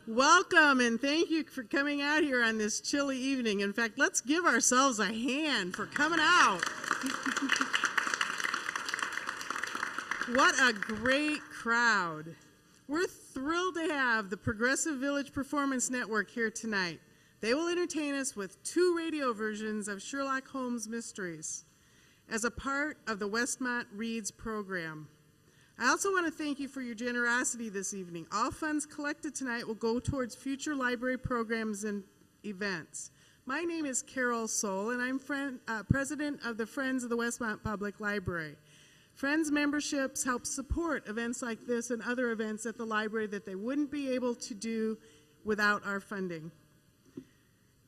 Welcome and thank you for coming out here on this chilly evening. In fact, let's give ourselves a hand for coming out. What a great crowd. We're thrilled to have the Progressive Village Performance Network here tonight. They will entertain us with 2 radio versions of Sherlock Holmes Mysteries as a part of the Westmont Reads program. I also want to thank you for your generosity this evening. All funds collected tonight will go towards future library programs and events. My name is Carol Soul, and I'm president of the Friends of the Westmont Public Library. Friends memberships help support events like this and other events at the library that they wouldn't be able to do without our funding.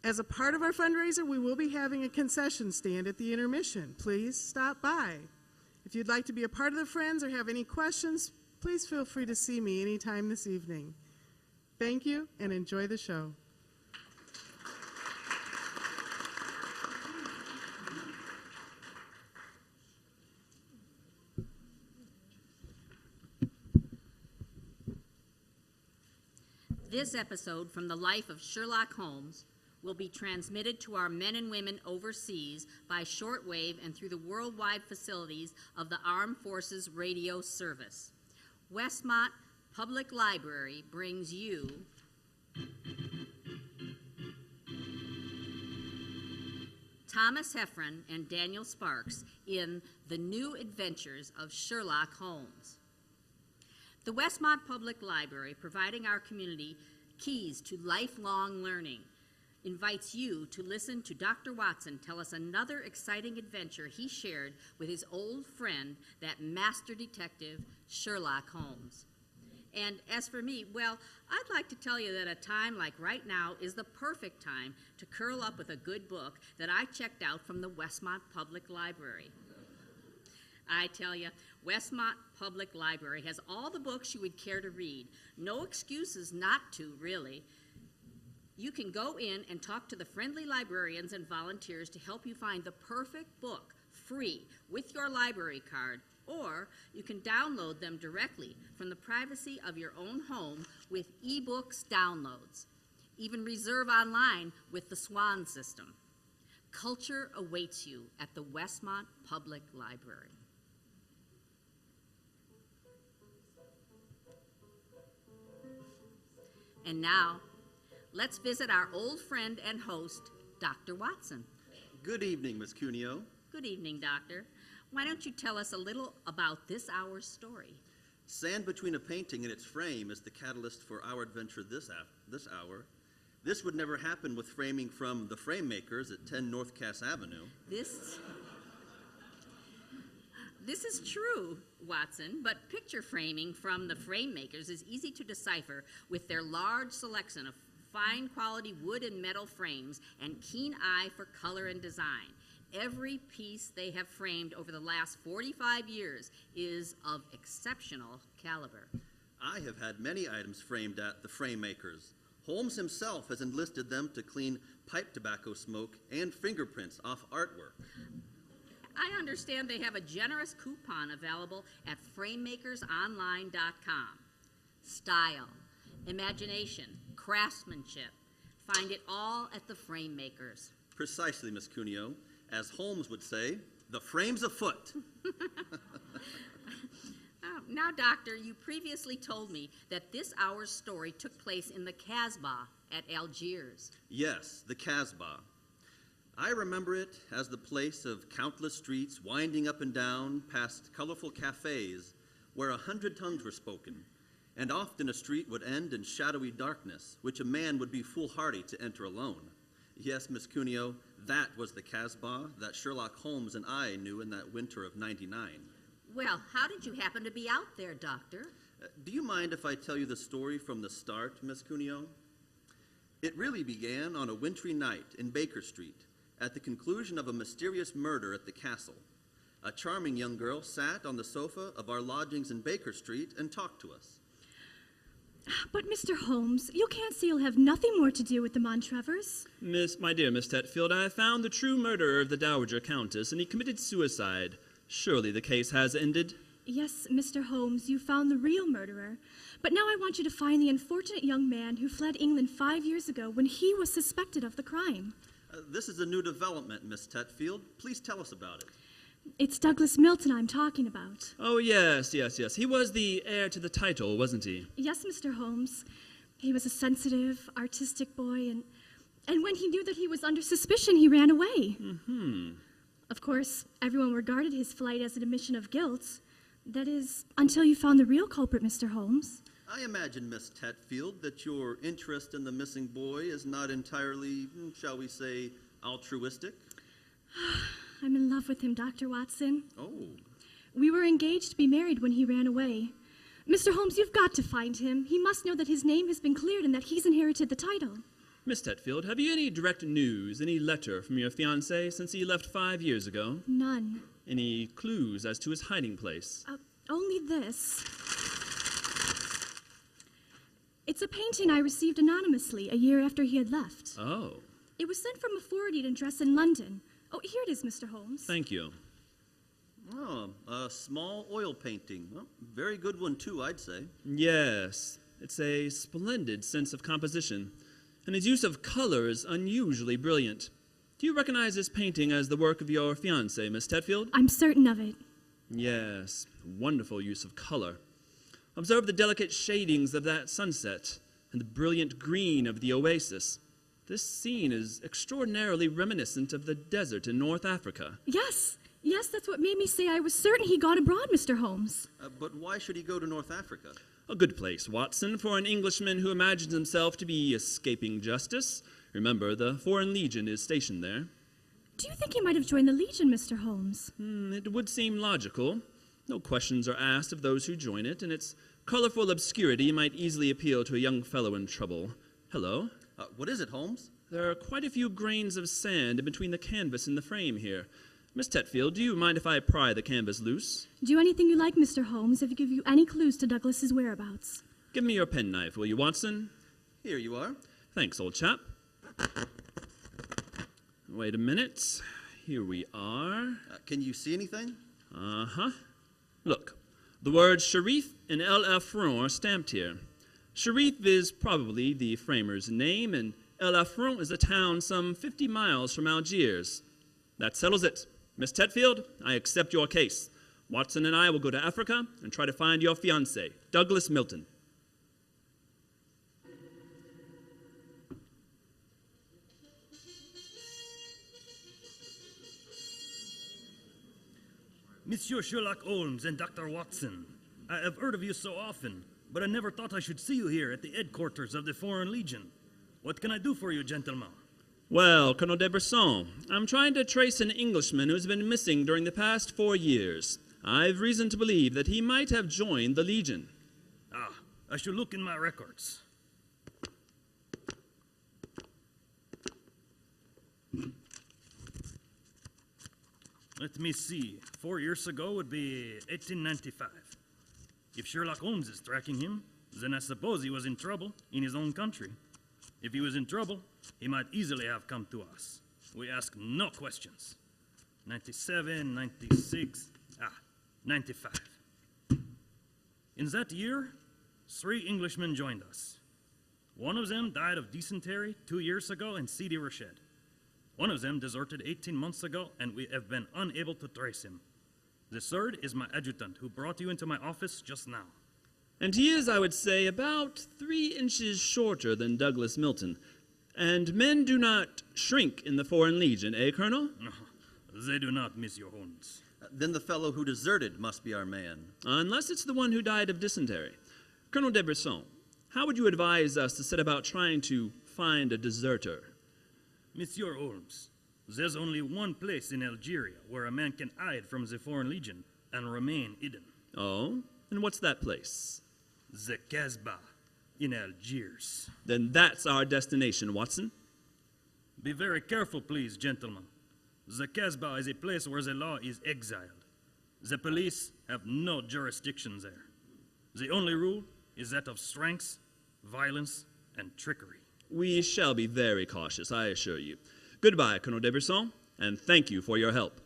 As a part of our fundraiser, we will be having a concession stand at the intermission. Please stop by. If you'd like to be a part of the Friends or have any questions, please feel free to see me anytime this evening. Thank you and enjoy the show. This episode from the life of Sherlock Holmes will be transmitted to our men and women overseas by shortwave and through the worldwide facilities of the Armed Forces Radio Service. Westmont Public Library brings you Thomas Heffron and Daniel Sparks in The New Adventures of Sherlock Holmes. The Westmont Public Library, providing our community keys to lifelong learning, invites you to listen to Dr. Watson tell us another exciting adventure he shared with his old friend, that master detective, Sherlock Holmes. And as for me, well, I'd like to tell you that a time like right now is the perfect time to curl up with a good book that I checked out from the Westmont Public Library. I tell you, Westmont Public Library has all the books you would care to read. No excuses not to, really. You can go in and talk to the friendly librarians and volunteers to help you find the perfect book free with your library card, or you can download them directly from the privacy of your own home with eBooks downloads. Even reserve online with the Swan system. Culture awaits you at the Westmont Public Library. And now, let's visit our old friend and host, Dr. Watson. Good evening, Ms. Cuneo. Good evening, Doctor. Why don't you tell us a little about this hour's story? Sand between a painting and its frame is the catalyst for our adventure this hour. This would never happen with framing from the Frame Makers at 10 North Cass Avenue. This is true, Watson, but picture framing from the Frame Makers is easy to decipher with their large selection of fine quality wood and metal frames and keen eye for color and design. Every piece they have framed over the last 45 years is of exceptional caliber. I have had many items framed at the Frame Makers. Holmes himself has enlisted them to clean pipe tobacco smoke and fingerprints off artwork. I understand they have a generous coupon available at framemakersonline.com. Style, imagination, craftsmanship. Find it all at the Frame Makers. Precisely, Miss Cuneo. As Holmes would say, the frame's afoot. Now, Doctor, you previously told me that this hour's story took place in the Casbah at Algiers. Yes, the Casbah. I remember it as the place of countless streets winding up and down past colorful cafes, where 100 tongues were spoken, and often a street would end in shadowy darkness, which a man would be foolhardy to enter alone. Yes, Miss Cuneo, that was the Casbah that Sherlock Holmes and I knew in that winter of '99. Well, how did you happen to be out there, Doctor? Do you mind if I tell you the story from the start, Miss Cuneo? It really began on a wintry night in Baker Street, at the conclusion of a mysterious murder at the castle. A charming young girl sat on the sofa of our lodgings in Baker Street and talked to us. But, Mr. Holmes, you can't say you'll have nothing more to do with the Montrevors. My dear Miss Tetfield, I have found the true murderer of the Dowager Countess, and he committed suicide. Surely the case has ended. Yes, Mr. Holmes, you found the real murderer. But now I want you to find the unfortunate young man who fled England 5 years ago when he was suspected of the crime. This is a new development, Miss Tetfield. Please tell us about it. It's Douglas Milton I'm talking about. Oh, yes. He was the heir to the title, wasn't he? Yes, Mr. Holmes. He was a sensitive, artistic boy, and when he knew that he was under suspicion, he ran away. Mm-hmm. Of course, everyone regarded his flight as an admission of guilt. That is, until you found the real culprit, Mr. Holmes. I imagine, Miss Tetfield, that your interest in the missing boy is not entirely, shall we say, altruistic? I'm in love with him, Dr. Watson. Oh. We were engaged to be married when he ran away. Mr. Holmes, you've got to find him. He must know that his name has been cleared and that he's inherited the title. Miss Tetfield, have you any direct news, any letter from your fiancé since he left 5 years ago? None. Any clues as to his hiding place? Only this. It's a painting I received anonymously a year after he had left. Oh. It was sent from a forwarding address in London. Oh, here it is, Mr. Holmes. Thank you. Oh, a small oil painting. Well, very good one, too, I'd say. Yes. It's a splendid sense of composition, and his use of color is unusually brilliant. Do you recognize this painting as the work of your fiancé, Miss Tetfield? I'm certain of it. Yes. Wonderful use of color. Observe the delicate shadings of that sunset and the brilliant green of the oasis. This scene is extraordinarily reminiscent of the desert in North Africa. Yes, that's what made me say I was certain he gone abroad, Mr. Holmes. But why should he go to North Africa? A good place, Watson, for an Englishman who imagines himself to be escaping justice. Remember, the Foreign Legion is stationed there. Do you think he might have joined the Legion, Mr. Holmes? It would seem logical. No questions are asked of those who join it, and its colorful obscurity might easily appeal to a young fellow in trouble. Hello? What is it, Holmes? There are quite a few grains of sand in between the canvas and the frame here. Miss Tetfield, do you mind if I pry the canvas loose? Do anything you like, Mr. Holmes, if it give you any clues to Douglas's whereabouts. Give me your penknife, will you, Watson? Here you are. Thanks, old chap. Wait a minute. Here we are. Can you see anything? Uh-huh. Look, the words Sharif and El Affront are stamped here. Sharif is probably the framer's name, and El Affront is a town some 50 miles from Algiers. That settles it. Miss Tetfield, I accept your case. Watson and I will go to Africa and try to find your fiancé, Douglas Milton. Monsieur Sherlock Holmes and Dr. Watson, I have heard of you so often, but I never thought I should see you here at the headquarters of the Foreign Legion. What can I do for you, gentlemen? Well, Colonel de Bresson, I'm trying to trace an Englishman who's been missing during the past 4 years. I've reason to believe that he might have joined the Legion. I should look in my records. Let me see. 4 years ago would be 1895. If Sherlock Holmes is tracking him, then I suppose he was in trouble in his own country. If he was in trouble, he might easily have come to us. We ask no questions. 97, 96, 95. In that year, 3 Englishmen joined us. One of them died of dysentery 2 years ago in Sidi Rached. One of them deserted 18 months ago, and we have been unable to trace him. The third is my adjutant, who brought you into my office just now. And he is, I would say, about 3 inches shorter than Douglas Milton. And men do not shrink in the Foreign Legion, eh, Colonel? No, they do not, Monsieur Holmes. Then the fellow who deserted must be our man. Unless it's the one who died of dysentery. Colonel de Brisson, how would you advise us to set about trying to find a deserter? Monsieur Holmes, there's only one place in Algeria where a man can hide from the Foreign Legion and remain hidden. Oh? And what's that place? The Casbah in Algiers. Then that's our destination, Watson. Be very careful, please, gentlemen. The Casbah is a place where the law is exiled. The police have no jurisdiction there. The only rule is that of strength, violence, and trickery. We shall be very cautious, I assure you. Goodbye, Colonel de Brisson, and thank you for your help.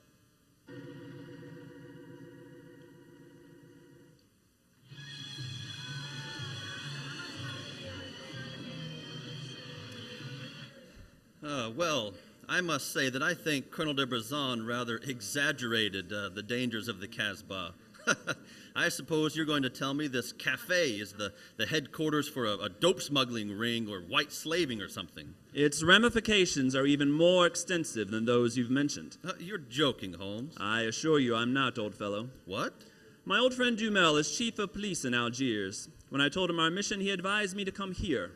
Well, I must say that I think Colonel de Brisson rather exaggerated the dangers of the Casbah. I suppose you're going to tell me this cafe is the headquarters for a dope smuggling ring or white slaving or something. Its ramifications are even more extensive than those you've mentioned. You're joking, Holmes. I assure you I'm not, old fellow. What? My old friend Dumel is chief of police in Algiers. When I told him our mission, he advised me to come here.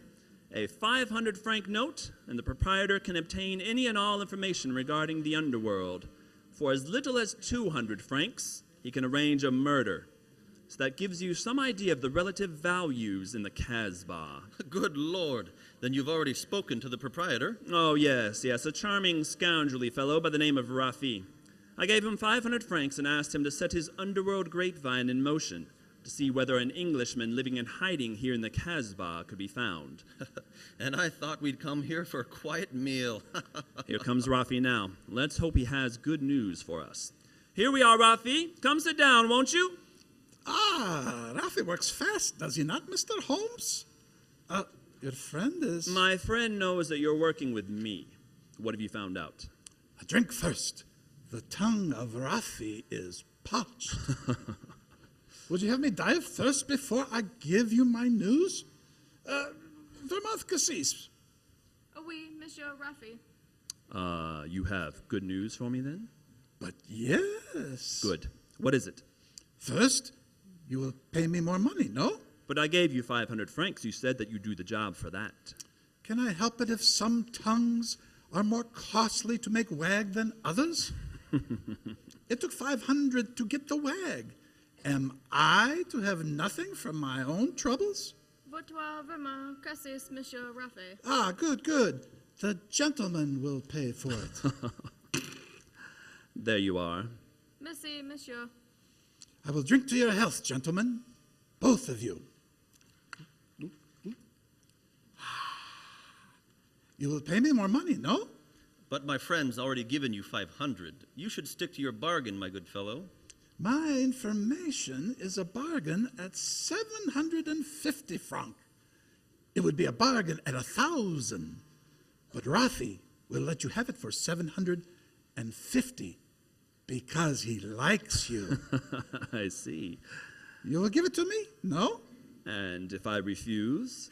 A 500-franc note, and the proprietor can obtain any and all information regarding the underworld. For as little as 200 francs, he can arrange a murder. So that gives you some idea of the relative values in the Casbah. Good Lord. Then you've already spoken to the proprietor. Oh, yes, a charming, scoundrelly fellow by the name of Rafi. I gave him 500 francs and asked him to set his underworld grapevine in motion to see whether an Englishman living in hiding here in the Casbah could be found. And I thought we'd come here for a quiet meal. Here comes Rafi now. Let's hope he has good news for us. Here we are, Rafi. Come sit down, won't you? Ah, Rafi works fast, does he not, Mr. Holmes? Your friend is... My friend knows that you're working with me. What have you found out? A drink first. The tongue of Rafi is parched. Would you have me die of thirst before I give you my news? Vermouth Cassis. Oui, Monsieur Rafi. You have good news for me then? But yes. Good. What is it? First, you will pay me more money, no? But I gave you 500 francs. You said that you do the job for that. Can I help it if some tongues are more costly to make wag than others? It took 500 to get the wag. Am I to have nothing from my own troubles? Votre Vermouth Cassis, Monsieur Rafi. Ah, good, good. The gentleman will pay for it. There you are. Merci, Monsieur. I will drink to your health, gentlemen. Both of you. You will pay me more money, no? But my friend's already given you 500. You should stick to your bargain, my good fellow. My information is a bargain at 750 francs. It would be a bargain at 1,000. But Rafi will let you have it for 750 because he likes you. I see. You will give it to me? No? And if I refuse?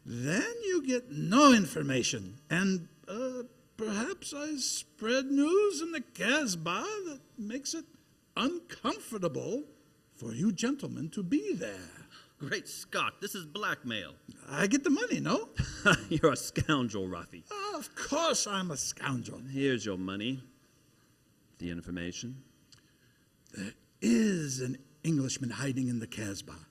Then you get no information. And perhaps I spread news in the Casbah that makes it uncomfortable for you gentlemen to be there. Great Scott, this is blackmail. I get the money, no? You're a scoundrel, Rafi. Of course I'm a scoundrel. Here's your money. The information. There is an Englishman hiding in the Casbah.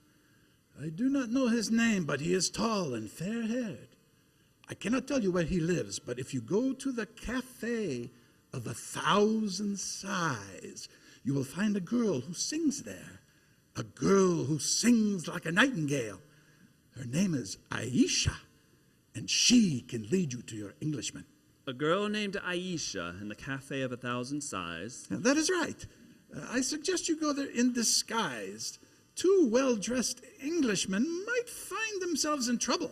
I do not know his name, but he is tall and fair-haired. I cannot tell you where he lives, but if you go to the Cafe of 1,000 Sighs, you will find a girl who sings there. A girl who sings like a nightingale. Her name is Aisha, and she can lead you to your Englishman. A girl named Aisha in the Cafe of 1,000 Sighs. Now, that is right. I suggest you go there in disguise. Two well-dressed Englishmen might find themselves in trouble.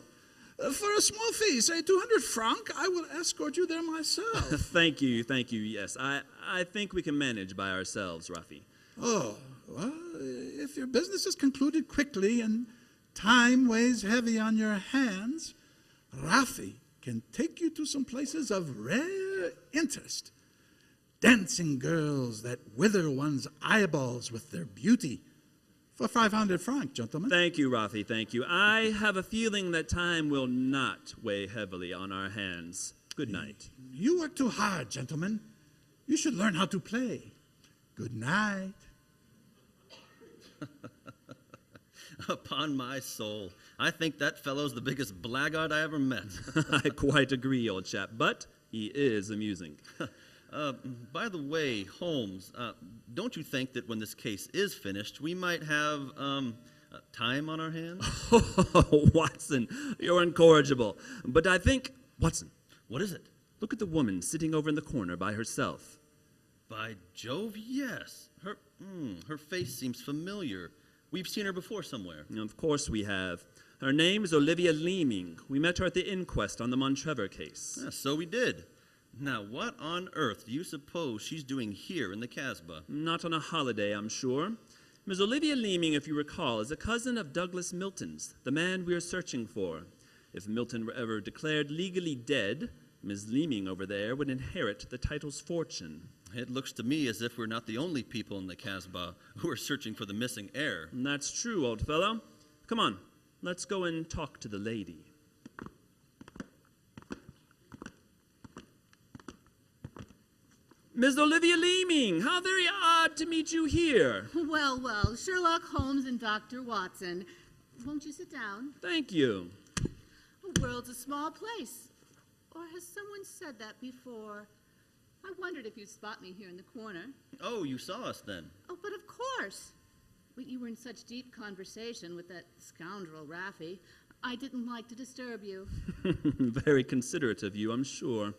For a small fee, say 200 francs, I will escort you there myself. Thank you. Yes, I think we can manage by ourselves, Rafi. Oh, well, if your business is concluded quickly and time weighs heavy on your hands, Rafi can take you to some places of rare interest. dancing girls that wither one's eyeballs with their beauty. For 500 francs, gentlemen. Thank you, Rafi, thank you. I have a feeling that time will not weigh heavily on our hands. Good night. You work too hard, gentlemen. You should learn how to play. Good night. Upon my soul, I think that fellow's the biggest blackguard I ever met. I quite agree, old chap, but he is amusing. By the way, Holmes, don't you think that when this case is finished, we might have time on our hands? Oh, Watson, you're incorrigible. But I think, Watson, What is it? look at the woman sitting over in the corner by herself. By Jove, yes. Her face seems familiar. We've seen her before somewhere. Of course we have. Her name is Olivia Leeming. We met her at the inquest on the Montrevor case. Yeah, so we did. Now, what on earth do you suppose she's doing here in the Casbah? Not on a holiday, I'm sure. Ms. Olivia Leeming, if you recall, is a cousin of Douglas Milton's, the man we are searching for. If Milton were ever declared legally dead, Ms. Leeming over there would inherit the title's fortune. It looks to me as if we're not the only people in the Casbah who are searching for the missing heir. And that's true, old fellow. Come on, let's go and talk to the lady. Ms. Olivia Leeming, how very odd to meet you here. Well, well, Sherlock Holmes and Dr. Watson. Won't you sit down? Thank you. The world's a small place. Or has someone said that before? I wondered if you'd spot me here in the corner. Oh, you saw us then. Oh, but of course. But you were in such deep conversation with that scoundrel Raffy. I didn't like to disturb you. Very considerate of you, I'm sure.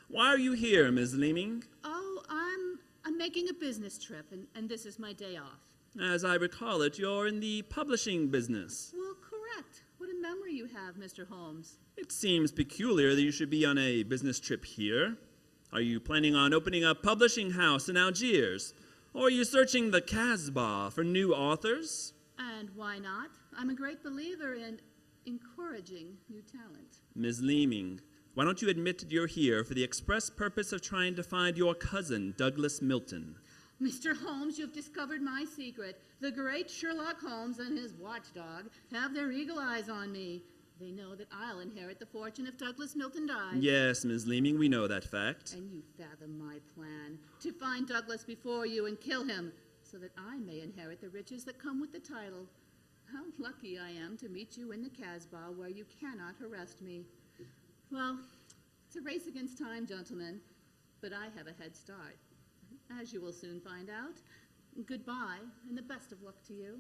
Why are you here, Ms. Leeming? Oh, I'm making a business trip, and this is my day off. As I recall it, you're in the publishing business. Well, correct. What a memory you have, Mr. Holmes. It seems peculiar that you should be on a business trip here. Are you planning on opening a publishing house in Algiers? Or are you searching the Casbah for new authors? And why not? I'm a great believer in encouraging new talent. Ms. Leeming, why don't you admit that you're here for the express purpose of trying to find your cousin, Douglas Milton? Mr. Holmes, you've discovered my secret. The great Sherlock Holmes and his watchdog have their eagle eyes on me. They know that I'll inherit the fortune if Douglas Milton dies. Yes, Ms. Leeming, we know that fact. And you fathom my plan, to find Douglas before you and kill him, so that I may inherit the riches that come with the title. How lucky I am to meet you in the Casbah where you cannot arrest me. Well, it's a race against time, gentlemen, but I have a head start. As you will soon find out. Goodbye, and the best of luck to you.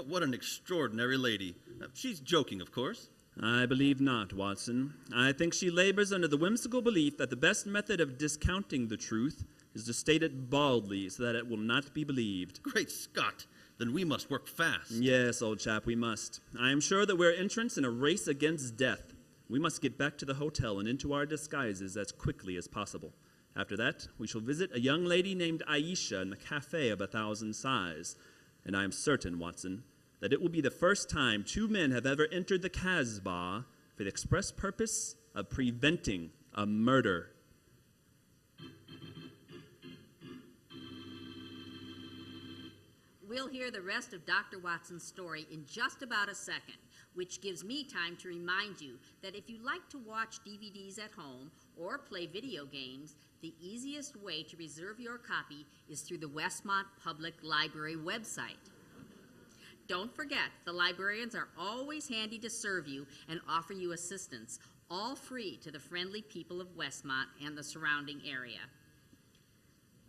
What an extraordinary lady. She's joking, of course. I believe not, Watson. I think she labors under the whimsical belief that the best method of discounting the truth is to state it baldly so that it will not be believed. Great Scott. Then we must work fast. Yes, old chap, we must. I am sure that we're entrants in a race against death. We must get back to the hotel and into our disguises as quickly as possible. After that, we shall visit a young lady named Aisha in the Cafe of 1,000 Sighs. And I am certain, Watson, that it will be the first time two men have ever entered the Casbah for the express purpose of preventing a murder. We'll hear the rest of Dr. Watson's story in just about a second, which gives me time to remind you that if you like to watch DVDs at home or play video games, the easiest way to reserve your copy is through the Westmont Public Library website. Don't forget, the librarians are always handy to serve you and offer you assistance, all free to the friendly people of Westmont and the surrounding area.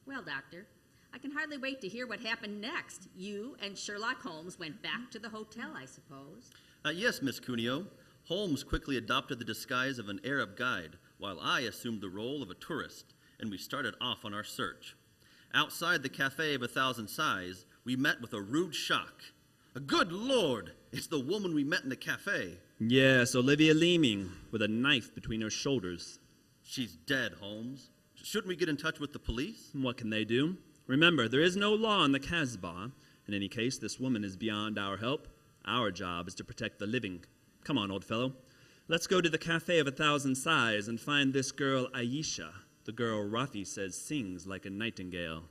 Well, Doctor, I can hardly wait to hear what happened next. You and Sherlock Holmes went back to the hotel, I suppose. Yes, Miss Cuneo. Holmes quickly adopted the disguise of an Arab guide, while I assumed the role of a tourist, and we started off on our search. Outside the Cafe of 1,000 Sighs, we met with a rude shock. Good Lord! It's the woman we met in the cafe. Yes, Olivia Leeming, with a knife between her shoulders. She's dead, Holmes. Shouldn't we get in touch with the police? What can they do? Remember, there is no law in the Casbah. In any case, this woman is beyond our help. Our job is to protect the living. Come on, old fellow. Let's go to the Cafe of 1,000 Sighs and find this girl Aisha, the girl Rafi says sings like a nightingale.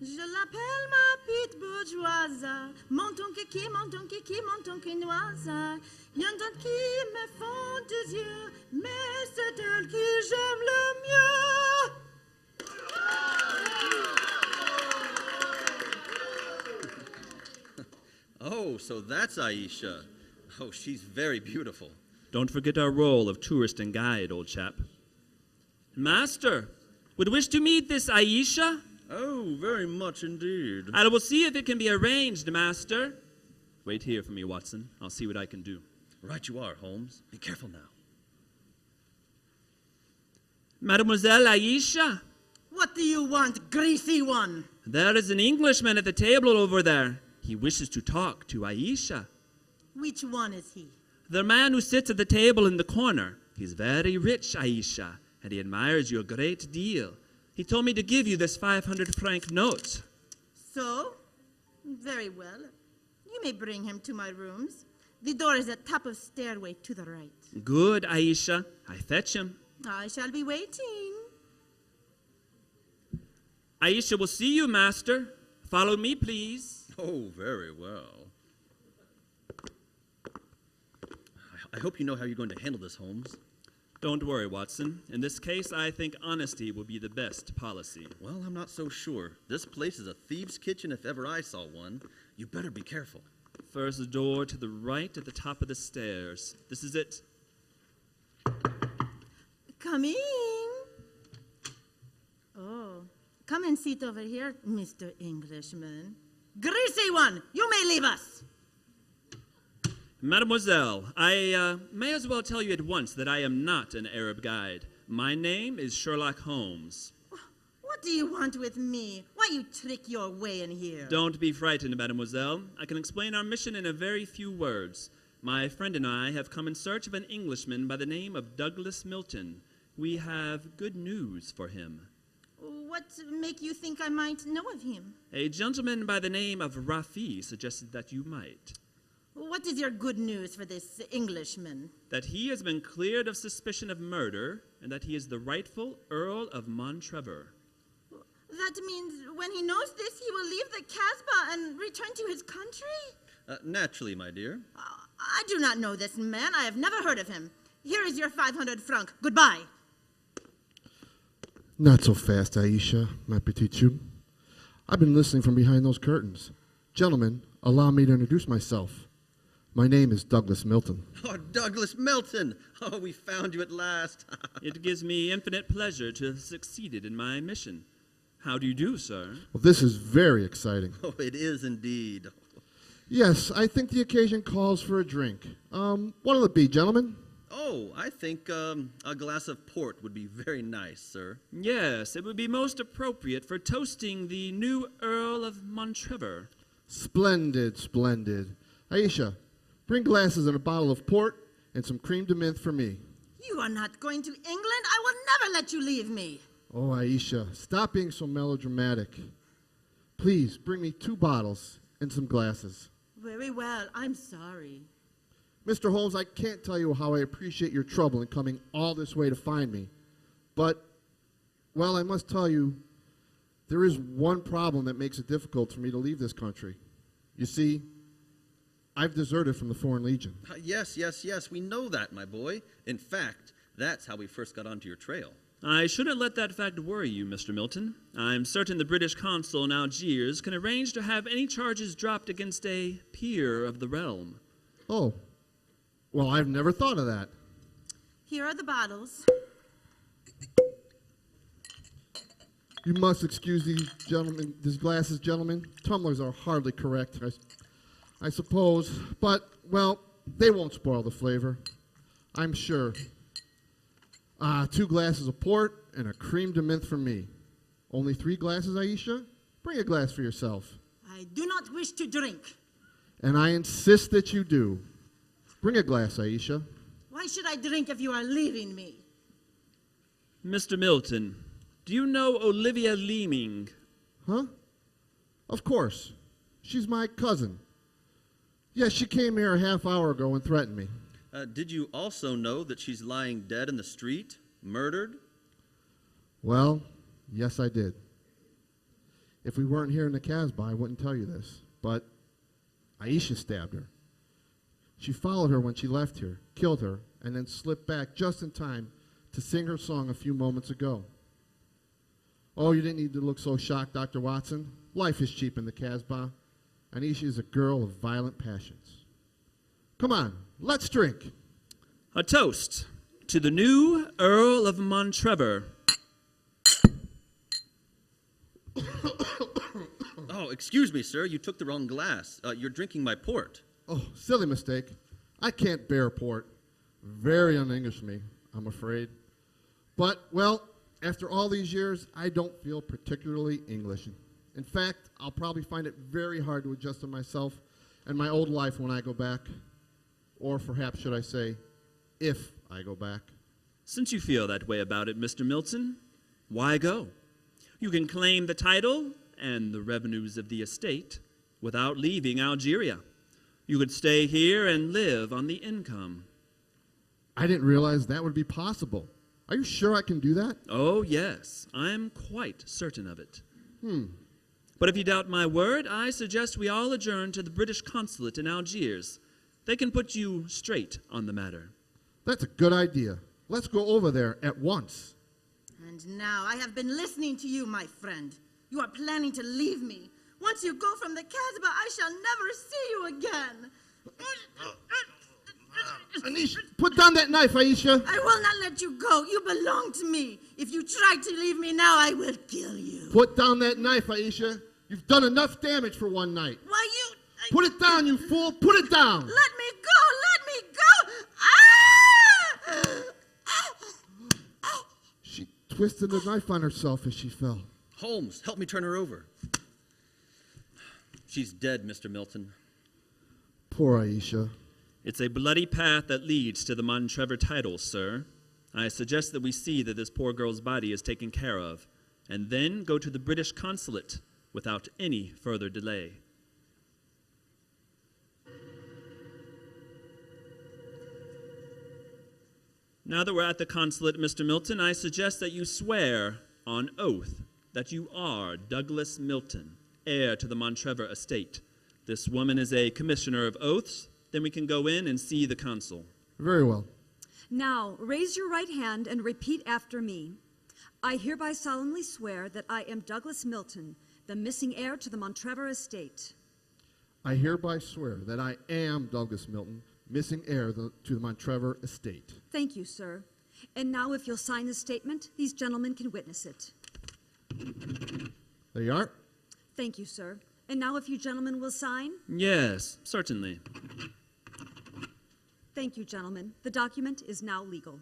Je l'appelle ma petite bourgeoise, mon ton kiki, mon ton kiki, mon ton quinoise. Y'en a qui me font des yeux, mais c'est elle qui j'aime le mieux. Oh, so that's Aisha. Oh, she's very beautiful. Don't forget our role of tourist and guide, old chap. Master, would wish to meet this Aisha? Oh, very much indeed. I will see if it can be arranged, master. Wait here for me, Watson. I'll see what I can do. Right you are, Holmes. Be careful now. Mademoiselle Aisha, What do you want, greasy one? there is an Englishman at the table over there. He wishes to talk to Aisha. Which one is he? The man who sits at the table in the corner. He's very rich, Aisha, and he admires you a great deal. He told me to give you this 500-franc note. So? Very well. You may bring him to my rooms. The door is at top of stairway to the right. Good, Aisha. I fetch him. I shall be waiting. Aisha will see you, master. Follow me, please. Oh, very well. I hope you know how you're going to handle this, Holmes. Don't worry, Watson. In this case, I think honesty will be the best policy. Well, I'm not so sure. This place is a thieves' kitchen if ever I saw one. You better be careful. First door to the right at the top of the stairs. This is it. Come in. Oh, come and sit over here, Mr. Englishman. Greasy one, you may leave us. Mademoiselle, I may as well tell you at once that I am not an Arab guide. My name is Sherlock Holmes. What do you want with me? Why you trick your way in here? Don't be frightened, mademoiselle. I can explain our mission in a very few words. My friend and I have come in search of an Englishman by the name of Douglas Milton. We have good news for him. What make you think I might know of him? A gentleman by the name of Rafi suggested that you might. What is your good news for this Englishman? That he has been cleared of suspicion of murder and that he is the rightful Earl of Montrevor. That means when he knows this, he will leave the Casbah and return to his country? Naturally, my dear. I do not know this man. I have never heard of him. Here is your 500 francs. Goodbye. Not so fast, Aisha, ma petite chou. I've been listening from behind those curtains. Gentlemen, allow me to introduce myself. My name is Douglas Milton. Oh, Douglas Milton! Oh, we found you at last. It gives me infinite pleasure to have succeeded in my mission. How do you do, sir? Well, this is very exciting. Oh, it is indeed. Yes, I think the occasion calls for a drink. What'll it be, gentlemen? Oh, I think a glass of port would be very nice, sir. Yes, it would be most appropriate for toasting the new Earl of Montrevor. Splendid, splendid. Aisha, bring glasses and a bottle of port and some creme de menthe for me. You are not going to England. I will never let you leave me. Oh, Aisha, stop being so melodramatic. Please, bring me 2 bottles and some glasses. Very well. I'm sorry. Mr. Holmes, I can't tell you how I appreciate your trouble in coming all this way to find me. But, well, I must tell you, there is one problem that makes it difficult for me to leave this country. You see, I've deserted from the Foreign Legion. Yes, we know that, my boy. In fact, that's how we first got onto your trail. I shouldn't let that fact worry you, Mr. Milton. I'm certain the British consul in Algiers can arrange to have any charges dropped against a peer of the realm. Oh, well, I've never thought of that. Here are the bottles. You must excuse these glasses, gentlemen. Tumblers are hardly correct, I suppose. But, well, they won't spoil the flavor, I'm sure. 2 glasses of port and a creme de menthe for me. Only 3 glasses, Aisha? Bring a glass for yourself. I do not wish to drink. And I insist that you do. Bring a glass, Aisha. Why should I drink if you are leaving me? Mr. Milton, do you know Olivia Leeming? Huh? Of course. She's my cousin. Yes, she came here a half hour ago and threatened me. Did you also know that she's lying dead in the street, murdered? Well, yes, I did. If we weren't here in the Casbah, I wouldn't tell you this. But Aisha stabbed her. She followed her when she left here, killed her, and then slipped back just in time to sing her song a few moments ago. Oh, you didn't need to look so shocked, Dr. Watson. Life is cheap in the Casbah. Aisha is a girl of violent passions. Come on, let's drink. A toast to the new Earl of Montrevor. Oh, excuse me, sir. You took the wrong glass. You're drinking my port. Oh, silly mistake. I can't bear port. Very un-English of me, I'm afraid. But, well, after all these years, I don't feel particularly English. In fact, I'll probably find it very hard to adjust to myself and my old life when I go back. Or perhaps should I say, if I go back. Since you feel that way about it, Mr. Milton, why go? You can claim the title and the revenues of the estate without leaving Algeria. You could stay here and live on the income. I didn't realize that would be possible. Are you sure I can do that? Oh, yes. I'm quite certain of it. But if you doubt my word, I suggest we all adjourn to the British consulate in Algiers. They can put you straight on the matter. That's a good idea. Let's go over there at once. And now I have been listening to you, my friend. You are planning to leave me. Once you go from the Casbah, I shall never see you again. Aisha, put down that knife, Aisha. I will not let you go. You belong to me. If you try to leave me now, I will kill you. Put down that knife, Aisha. You've done enough damage for one night. Why, you... Put it down, you fool. Put it down. Let me go. Let me go. Ah! She twisted the knife on herself as she fell. Holmes, help me turn her over. She's dead, Mr. Milton. Poor Aisha. It's a bloody path that leads to the Montrevor title, sir. I suggest that we see that this poor girl's body is taken care of, and then go to the British consulate without any further delay. Now that we're at the consulate, Mr. Milton, I suggest that you swear on oath that you are Douglas Milton, heir to the Montrevor estate. This woman is a commissioner of oaths. Then we can go in and see the consul. Very well. Now, raise your right hand and repeat after me. I hereby solemnly swear that I am Douglas Milton, the missing heir to the Montrevor estate. I hereby swear that I am Douglas Milton, missing heir to the Montrevor estate. Thank you, sir. And now, if you'll sign this statement, these gentlemen can witness it. There you are. Thank you, sir. And now, if you gentlemen will sign. Yes, certainly. Thank you, gentlemen. The document is now legal.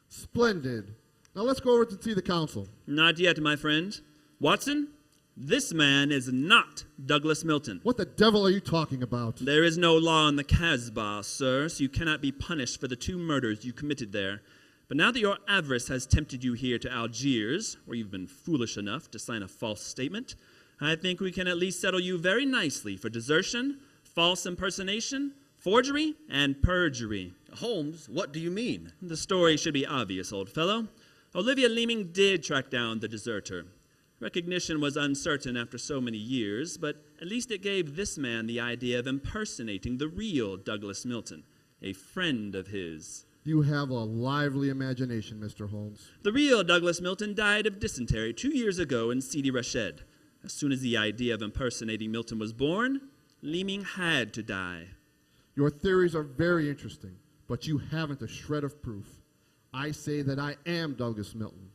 Splendid. Now let's go over to see the consul. Not yet, my friend. Watson, this man is not Douglas Milton. What the devil are you talking about? There is no law in the Casbah, sir, so you cannot be punished for the 2 murders you committed there. But now that your avarice has tempted you here to Algiers, where you've been foolish enough to sign a false statement, I think we can at least settle you very nicely for desertion, false impersonation, forgery, and perjury. Holmes, what do you mean? The story should be obvious, old fellow. Olivia Leeming did track down the deserter. Recognition was uncertain after so many years, but at least it gave this man the idea of impersonating the real Douglas Milton, a friend of his. You have a lively imagination, Mr. Holmes. The real Douglas Milton died of dysentery 2 years ago in Sidi Rashed. As soon as the idea of impersonating Milton was born, Leeming had to die. Your theories are very interesting, but you haven't a shred of proof. I say that I am Douglas Milton.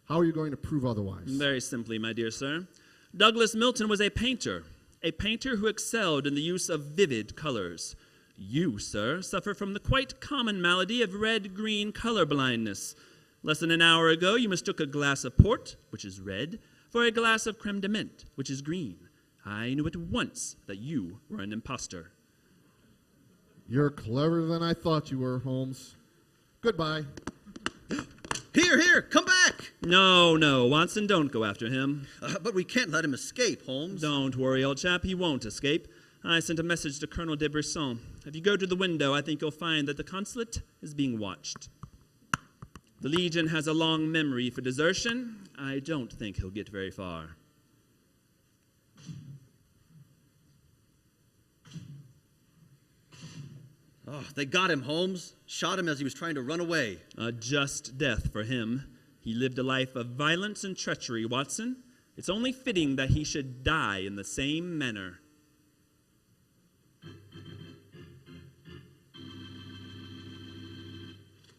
How are you going to prove otherwise? Very simply, my dear sir. Douglas Milton was a painter who excelled in the use of vivid colors. You, sir, suffer from the quite common malady of red-green color blindness. Less than an hour ago, you mistook a glass of port, which is red, for a glass of creme de menthe, which is green. I knew at once that you were an impostor. You're cleverer than I thought you were, Holmes. Goodbye. Here, come back! No, Watson, don't go after him. But we can't let him escape, Holmes. Don't worry, old chap, he won't escape. I sent a message to Colonel de Brisson. If you go to the window, I think you'll find that the consulate is being watched. The Legion has a long memory for desertion. I don't think he'll get very far. Oh, they got him, Holmes. Shot him as he was trying to run away. A just death for him. He lived a life of violence and treachery, Watson. It's only fitting that he should die in the same manner.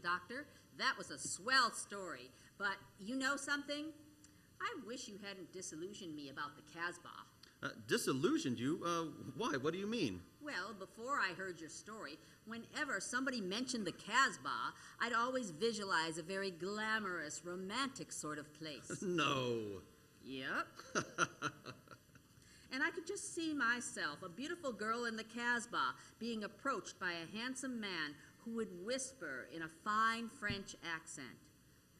Doctor, that was a swell story, but you know something? I wish you hadn't disillusioned me about the Casbah. Disillusioned you? Why? What do you mean? Well, before I heard your story, whenever somebody mentioned the Casbah, I'd always visualize a very glamorous, romantic sort of place. No. Yep. And I could just see myself, a beautiful girl in the Casbah, being approached by a handsome man who would whisper in a fine French accent,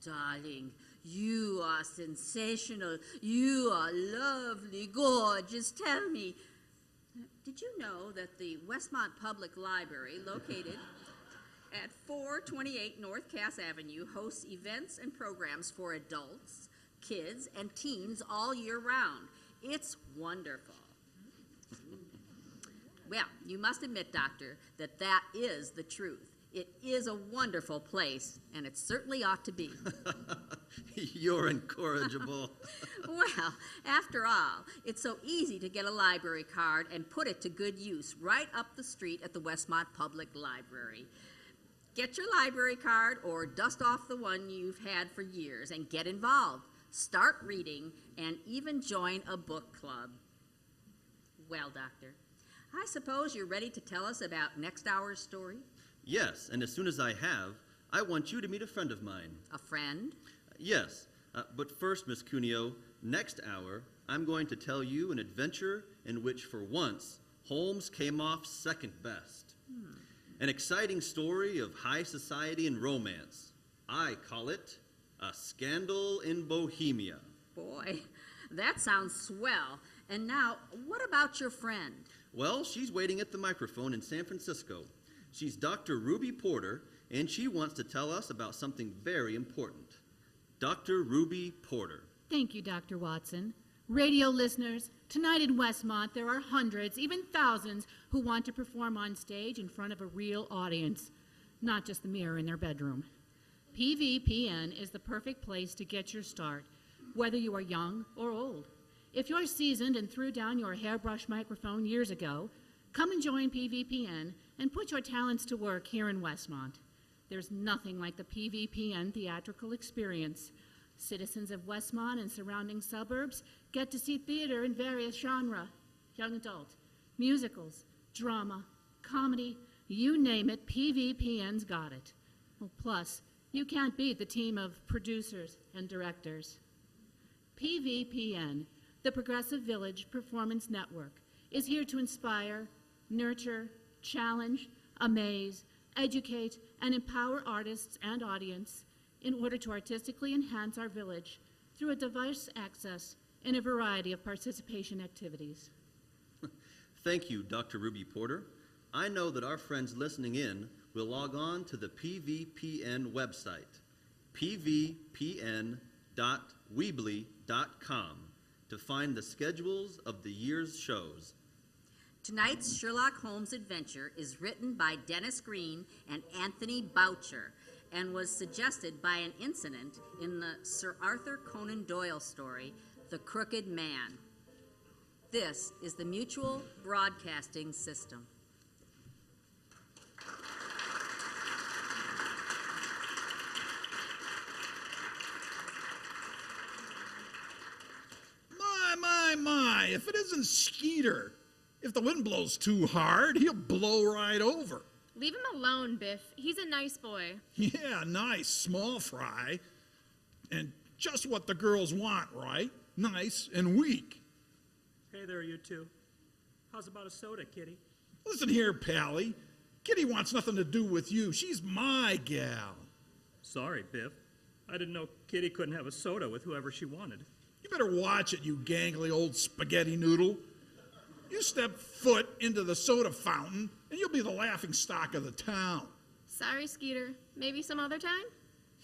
"Darling, you are sensational. You are lovely, gorgeous. Tell me, did you know that the Westmont Public Library, located at 428 North Cass Avenue, hosts events and programs for adults, kids, and teens all year round? It's wonderful." Well, you must admit, Doctor, that that is the truth. It is a wonderful place, and it certainly ought to be. You're incorrigible. Well, after all, it's so easy to get a library card and put it to good use right up the street at the Westmont Public Library. Get your library card or dust off the one you've had for years and get involved. Start reading and even join a book club. Well, Doctor, I suppose you're ready to tell us about next hour's story? Yes, and as soon as I have, I want you to meet a friend of mine. A friend? Yes, but first, Miss Cuneo, next hour, I'm going to tell you an adventure in which, for once, Holmes came off second best. An exciting story of high society and romance. I call it A Scandal in Bohemia. Boy, that sounds swell. And now, what about your friend? Well, she's waiting at the microphone in San Francisco. She's Dr. Ruby Porter, and she wants to tell us about something very important. Dr. Ruby Porter. Thank you, Dr. Watson. Radio listeners, tonight in Westmont, there are hundreds, even thousands, who want to perform on stage in front of a real audience, not just the mirror in their bedroom. PVPN is the perfect place to get your start, whether you are young or old. If you're seasoned and threw down your hairbrush microphone years ago, come and join PVPN and put your talents to work here in Westmont. There's nothing like the PVPN theatrical experience. Citizens of Westmont and surrounding suburbs get to see theater in various genres, young adult, musicals, drama, comedy, you name it, PVPN's got it. Well, plus, you can't beat the team of producers and directors. PVPN, the Progressive Village Performance Network, is here to inspire, nurture, challenge, amaze, educate, and empower artists and audience in order to artistically enhance our village through a diverse access in a variety of participation activities. Thank you, Dr. Ruby Porter. I know that our friends listening in will log on to the PVPN website, pvpn.weebly.com, to find the schedules of the year's shows. Tonight's Sherlock Holmes adventure is written by Dennis Green and Anthony Boucher and was suggested by an incident in the Sir Arthur Conan Doyle story, The Crooked Man. This is the Mutual Broadcasting System. My, if it isn't Skeeter. If the wind blows too hard, he'll blow right over. Leave him alone, Biff. He's a nice boy. Yeah, nice, small fry. And just what the girls want, right? Nice and weak. Hey there, you two. How's about a soda, Kitty? Listen here, Pally. Kitty wants nothing to do with you. She's my gal. Sorry, Biff. I didn't know Kitty couldn't have a soda with whoever she wanted. You better watch it, you gangly old spaghetti noodle. You step foot into the soda fountain, and you'll be the laughing stock of the town. Sorry, Skeeter. Maybe some other time?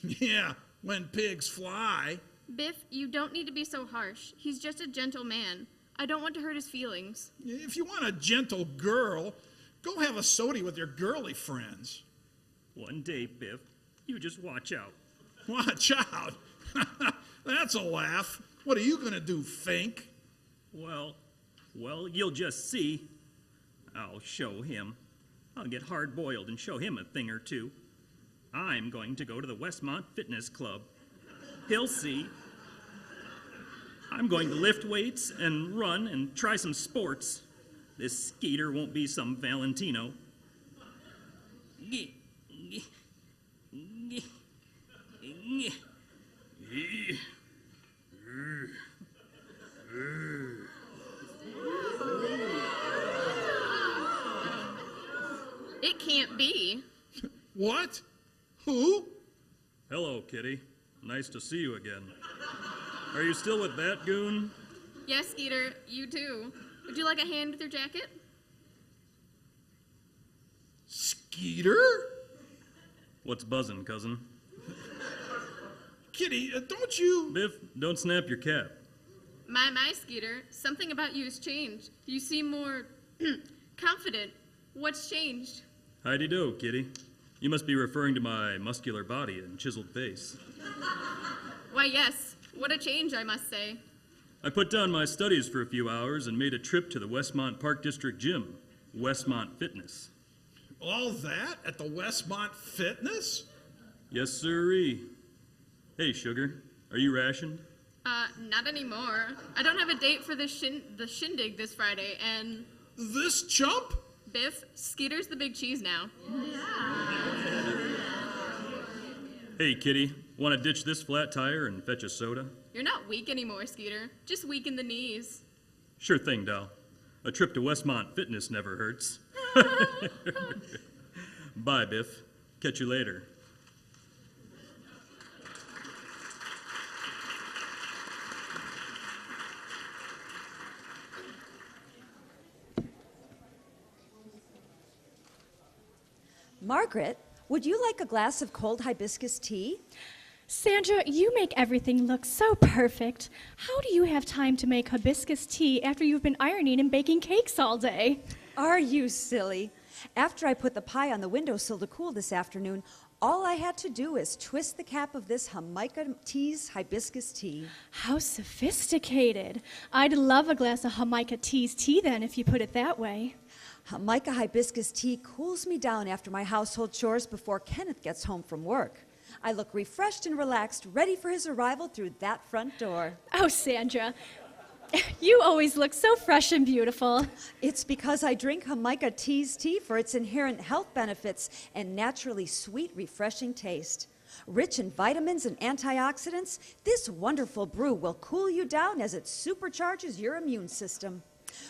Yeah, when pigs fly. Biff, you don't need to be so harsh. He's just a gentle man. I don't want to hurt his feelings. If you want a gentle girl, go have a soda with your girly friends. One day, Biff, you just watch out. Watch out? That's a laugh. What are you going to do, Fink? Well, you'll just see. I'll show him. I'll get hard-boiled and show him a thing or two. I'm going to go to the Westmont Fitness Club. He'll see. I'm going to lift weights and run and try some sports. This Skeeter won't be some Valentino. It can't be. What? Who? Hello, Kitty. Nice to see you again. Are you still with that goon? Yes, Skeeter, you too. Would you like a hand with your jacket? Skeeter? What's buzzing, cousin? Kitty, don't you... Biff, don't snap your cap. My, Skeeter, something about you has changed. You seem more confident. What's changed? Howdy-do, Kitty. You must be referring to my muscular body and chiseled face. Why, yes. What a change, I must say. I put down my studies for a few hours and made a trip to the Westmont Park District Gym, Westmont Fitness. All that at the Westmont Fitness? Yes, sirree. Hey, Sugar, are you rationed? Not anymore. I don't have a date for the shindig this Friday, and... This chump? Biff, Skeeter's the big cheese now. Hey, Kitty, want to ditch this flat tire and fetch a soda? You're not weak anymore, Skeeter. Just weak in the knees. Sure thing, doll. A trip to Westmont Fitness never hurts. Bye, Biff. Catch you later. Margaret, would you like a glass of cold hibiscus tea? Sandra, you make everything look so perfect. How do you have time to make hibiscus tea after you've been ironing and baking cakes all day? Are you silly? After I put the pie on the windowsill to cool this afternoon, all I had to do is twist the cap of this Jamaica Tea's hibiscus tea. How sophisticated. I'd love a glass of Jamaica Tea's tea then, if you put it that way. Jamaica hibiscus tea cools me down after my household chores before Kenneth gets home from work. I look refreshed and relaxed, ready for his arrival through that front door. Oh, Sandra, you always look so fresh and beautiful. It's because I drink Jamaica Tea's tea for its inherent health benefits and naturally sweet, refreshing taste. Rich in vitamins and antioxidants, this wonderful brew will cool you down as it supercharges your immune system.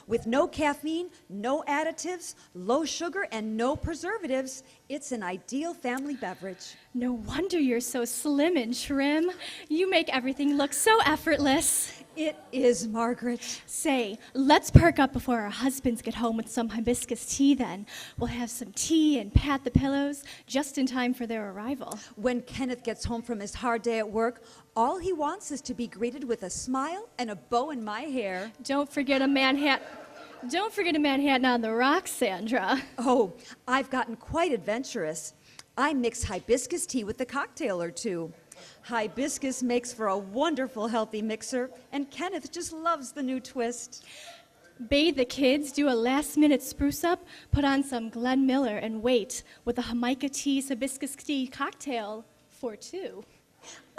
With no caffeine, no additives, low sugar, and no preservatives, it's an ideal family beverage. No wonder you're so slim and trim. You make everything look so effortless. It is, Margaret. Say, let's perk up before our husbands get home with some hibiscus tea then. We'll have some tea and pat the pillows just in time for their arrival. When Kenneth gets home from his hard day at work, all he wants is to be greeted with a smile and a bow in my hair. Don't forget a Manhattan on the rocks, Sandra. Oh, I've gotten quite adventurous. I mix hibiscus tea with a cocktail or two. Hibiscus makes for a wonderful, healthy mixer, and Kenneth just loves the new twist. Bathe the kids, do a last-minute spruce-up, put on some Glenn Miller, and wait with a Jamaica Tea's hibiscus tea cocktail for two.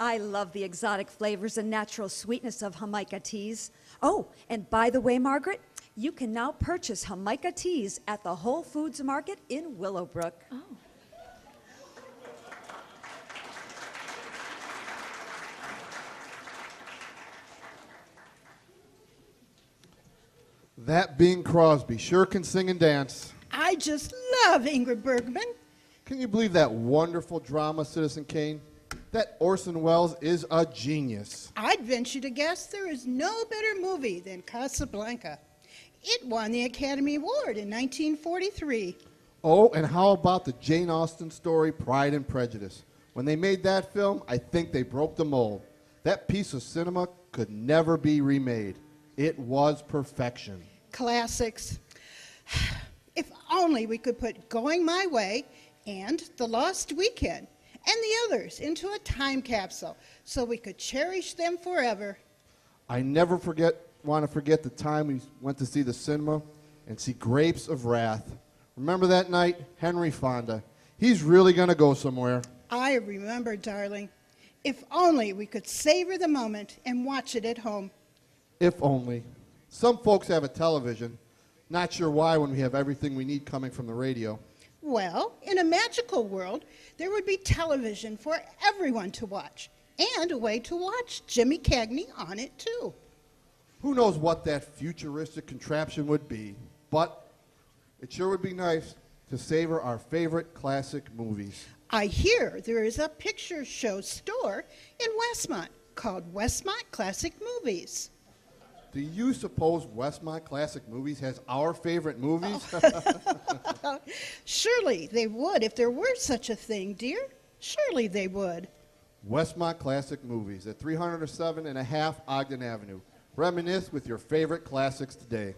I love the exotic flavors and natural sweetness of Jamaica Teas. Oh, and by the way, Margaret, you can now purchase Jamaica Teas at the Whole Foods Market in Willowbrook. Oh. That Bing Crosby sure can sing and dance. I just love Ingrid Bergman. Can you believe that wonderful drama, Citizen Kane? That Orson Welles is a genius. I'd venture to guess there is no better movie than Casablanca. It won the Academy Award in 1943. Oh, and how about the Jane Austen story, Pride and Prejudice? When they made that film, I think they broke the mold. That piece of cinema could never be remade. It was perfection. Classics. If only we could put Going My Way and The Lost Weekend and the others into a time capsule so we could cherish them forever. I never want to forget the time we went to see the cinema and see Grapes of Wrath. Remember that night? Henry Fonda. He's really going to go somewhere. I remember, darling. If only we could savor the moment and watch it at home. If only. Some folks have a television. Not sure why when we have everything we need coming from the radio. Well, in a magical world, there would be television for everyone to watch, and a way to watch Jimmy Cagney on it, too. Who knows what that futuristic contraption would be, but it sure would be nice to savor our favorite classic movies. I hear there is a picture show store in Westmont called Westmont Classic Movies. Do you suppose Westmont Classic Movies has our favorite movies? Surely they would if there were such a thing, dear. Surely they would. Westmont Classic Movies at 307 and a half Ogden Avenue. Reminisce with your favorite classics today.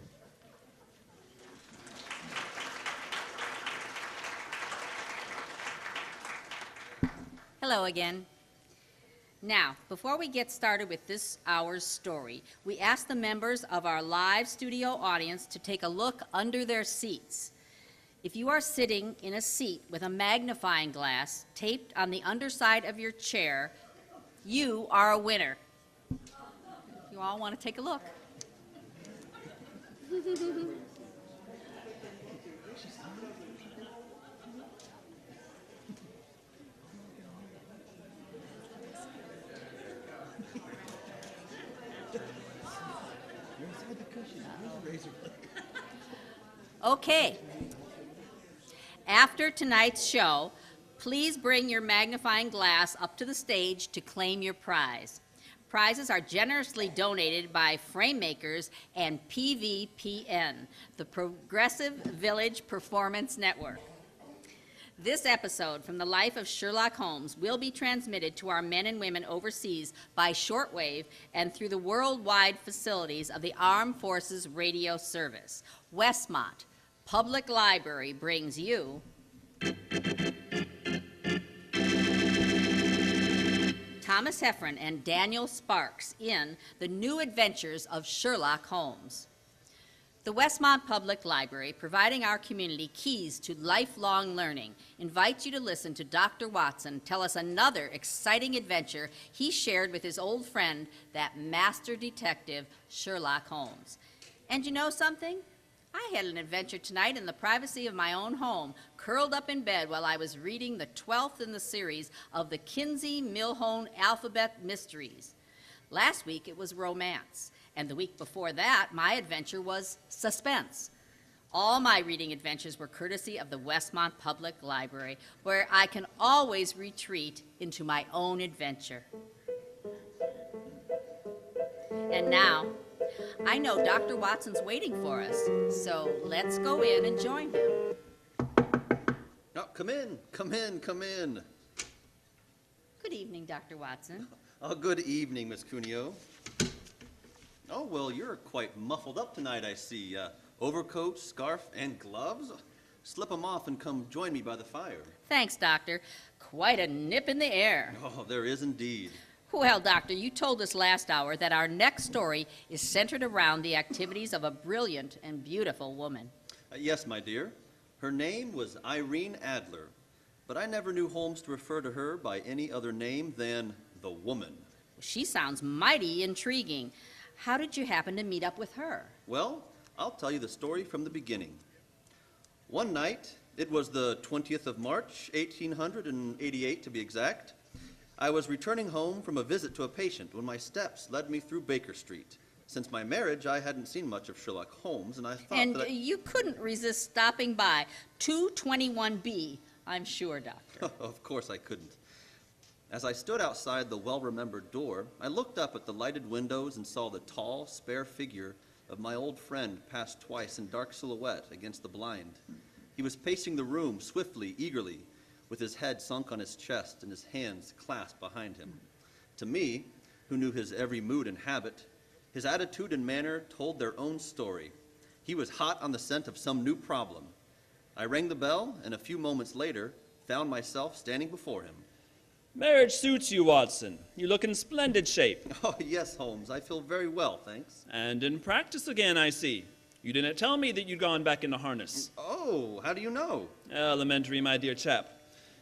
Hello again. Now, before we get started with this hour's story, we ask the members of our live studio audience to take a look under their seats. If you are sitting in a seat with a magnifying glass taped on the underside of your chair, you are a winner. You all want to take a look? Okay. After tonight's show, please bring your magnifying glass up to the stage to claim your prize. Prizes are generously donated by frame makers and PVPN, the Progressive Village Performance Network. This episode from the life of Sherlock Holmes will be transmitted to our men and women overseas by shortwave and through the worldwide facilities of the Armed Forces Radio Service. Westmont Public Library brings you Thomas Heffron and Daniel Sparks in The New Adventures of Sherlock Holmes. The Westmont Public Library, providing our community keys to lifelong learning, invites you to listen to Dr. Watson tell us another exciting adventure he shared with his old friend, that master detective, Sherlock Holmes. And you know something? I had an adventure tonight in the privacy of my own home, curled up in bed while I was reading the 12th in the series of the Kinsey-Milhone Alphabet Mysteries. Last week it was romance, and the week before that my adventure was suspense. All my reading adventures were courtesy of the Westmont Public Library, where I can always retreat into my own adventure. And now, I know Dr. Watson's waiting for us, so let's go in and join him. Oh, come in, come in, come in. Good evening, Dr. Watson. Oh, good evening, Miss Cuneo. Oh, well, you're quite muffled up tonight, I see. Overcoat, scarf, and gloves? Slip them off and come join me by the fire. Thanks, Doctor. Quite a nip in the air. Oh, there is indeed. Well, Doctor, you told us last hour that our next story is centered around the activities of a brilliant and beautiful woman. Yes, my dear. Her name was Irene Adler, but I never knew Holmes to refer to her by any other name than the woman. She sounds mighty intriguing. How did you happen to meet up with her? Well, I'll tell you the story from the beginning. One night, it was the 20th of March, 1888 to be exact, I was returning home from a visit to a patient when my steps led me through Baker Street. Since my marriage, I hadn't seen much of Sherlock Holmes, and I thought and that you couldn't resist stopping by 221B, I'm sure, Doctor. Of course I couldn't. As I stood outside the well-remembered door, I looked up at the lighted windows and saw the tall, spare figure of my old friend pass twice in dark silhouette against the blind. He was pacing the room swiftly, eagerly, with his head sunk on his chest and his hands clasped behind him. To me, who knew his every mood and habit, his attitude and manner told their own story. He was hot on the scent of some new problem. I rang the bell, and a few moments later, found myself standing before him. Marriage suits you, Watson. You look in splendid shape. Oh, yes, Holmes. I feel very well, thanks. And in practice again, I see. You didn't tell me that you'd gone back into harness. Oh, how do you know? Elementary, my dear chap.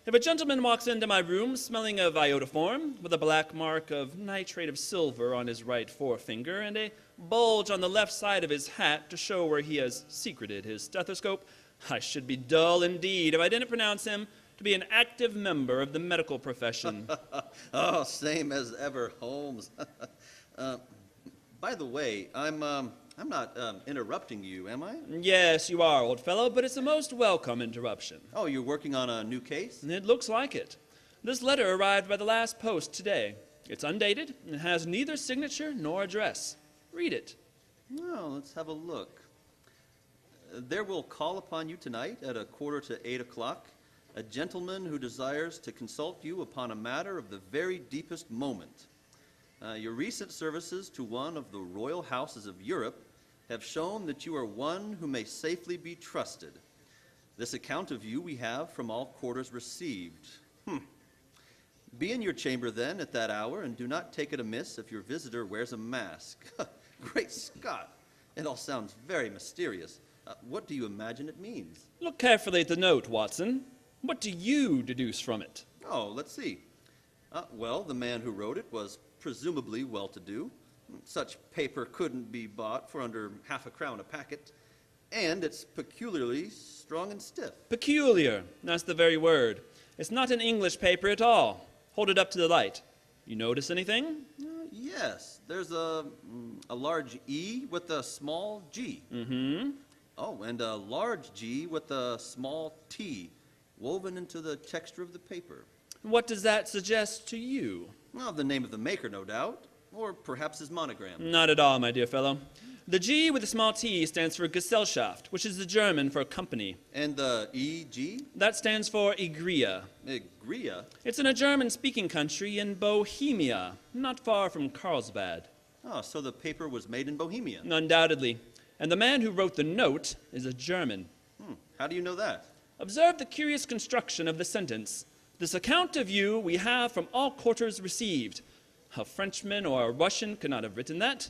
If a gentleman walks into my room smelling of iodoform, with a black mark of nitrate of silver on his right forefinger, and a bulge on the left side of his hat to show where he has secreted his stethoscope, I should be dull indeed if I didn't pronounce him to be an active member of the medical profession. Oh, same as ever, Holmes. By the way, I'm not interrupting you, am I? Yes, you are, old fellow, but it's a most welcome interruption. Oh, you're working on a new case? It looks like it. This letter arrived by the last post today. It's undated and has neither signature nor address. Read it. Well, let's have a look. There will call upon you tonight at 7:45, a gentleman who desires to consult you upon a matter of the very deepest moment. Your recent services to one of the royal houses of Europe have shown that you are one who may safely be trusted. This account of you we have from all quarters received. Be in your chamber then at that hour, and do not take it amiss if your visitor wears a mask. Great Scott! It all sounds very mysterious. What do you imagine it means? Look carefully at the note, Watson. What do you deduce from it? Oh, let's see. Well, the man who wrote it was presumably well-to-do. Such paper couldn't be bought for under half a crown a packet, and it's peculiarly strong and stiff. Peculiar. That's the very word. It's not an English paper at all. Hold it up to the light. You notice anything? Yes. There's a large E with a small G. Mm-hmm. Oh, and a large G with a small T woven into the texture of the paper. What does that suggest to you? Well, the name of the maker, no doubt. Or perhaps his monogram. Not at all, my dear fellow. The G with a small t stands for Gesellschaft, which is the German for company. And the EG? That stands for Igria. Igria? It's in a German-speaking country in Bohemia, not far from Carlsbad. Oh, so the paper was made in Bohemia? Undoubtedly. And the man who wrote the note is a German. How do you know that? Observe the curious construction of the sentence. This account of you we have from all quarters received. A Frenchman or a Russian could not have written that.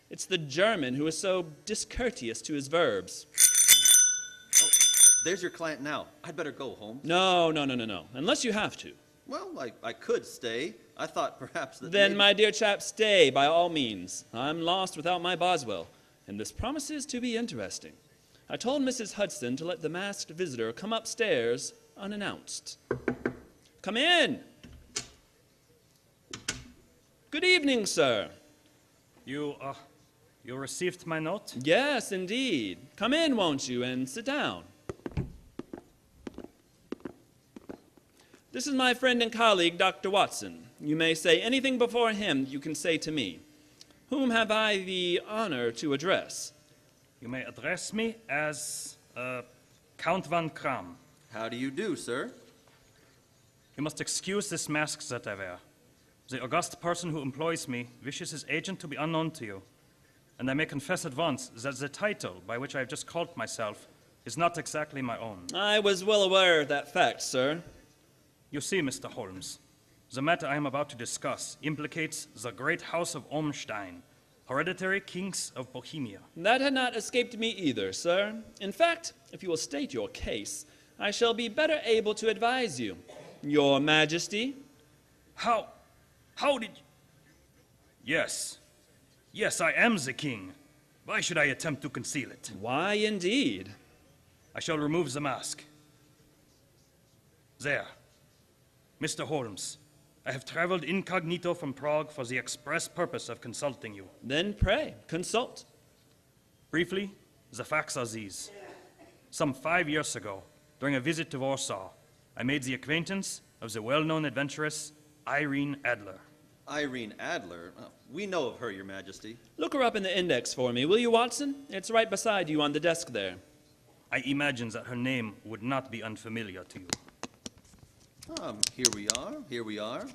It's the German who is so discourteous to his verbs. Oh, there's your client now. I'd better go, Holmes. No. Unless you have to. Well, I could stay. I thought perhaps that Then, maybe... my dear chap, stay by all means. I'm lost without my Boswell, and this promises to be interesting. I told Mrs. Hudson to let the masked visitor come upstairs unannounced. Come in. Good evening, sir. You received my note? Yes, indeed. Come in, won't you, and sit down. This is my friend and colleague, Dr. Watson. You may say anything before him you can say to me. Whom have I the honor to address? You may address me as Count von Kram. How do you do, sir? You must excuse this mask that I wear. The august person who employs me wishes his agent to be unknown to you. And I may confess at once that the title by which I have just called myself is not exactly my own. I was well aware of that fact, sir. You see, Mr. Holmes, the matter I am about to discuss implicates the great house of Ormstein, hereditary kings of Bohemia. That had not escaped me either, sir. In fact, if you will state your case, I shall be better able to advise you. Your Majesty? How did you... Yes, I am the king. Why should I attempt to conceal it? Why, indeed? I shall remove the mask. There. Mr. Holmes, I have traveled incognito from Prague for the express purpose of consulting you. Then pray, consult. Briefly, the facts are these. Some 5 years ago, during a visit to Warsaw, I made the acquaintance of the well-known adventuress Irene Adler. Irene Adler? We know of her, Your Majesty. Look her up in the index for me, will you, Watson? It's right beside you on the desk there. I imagine that her name would not be unfamiliar to you. Here we are.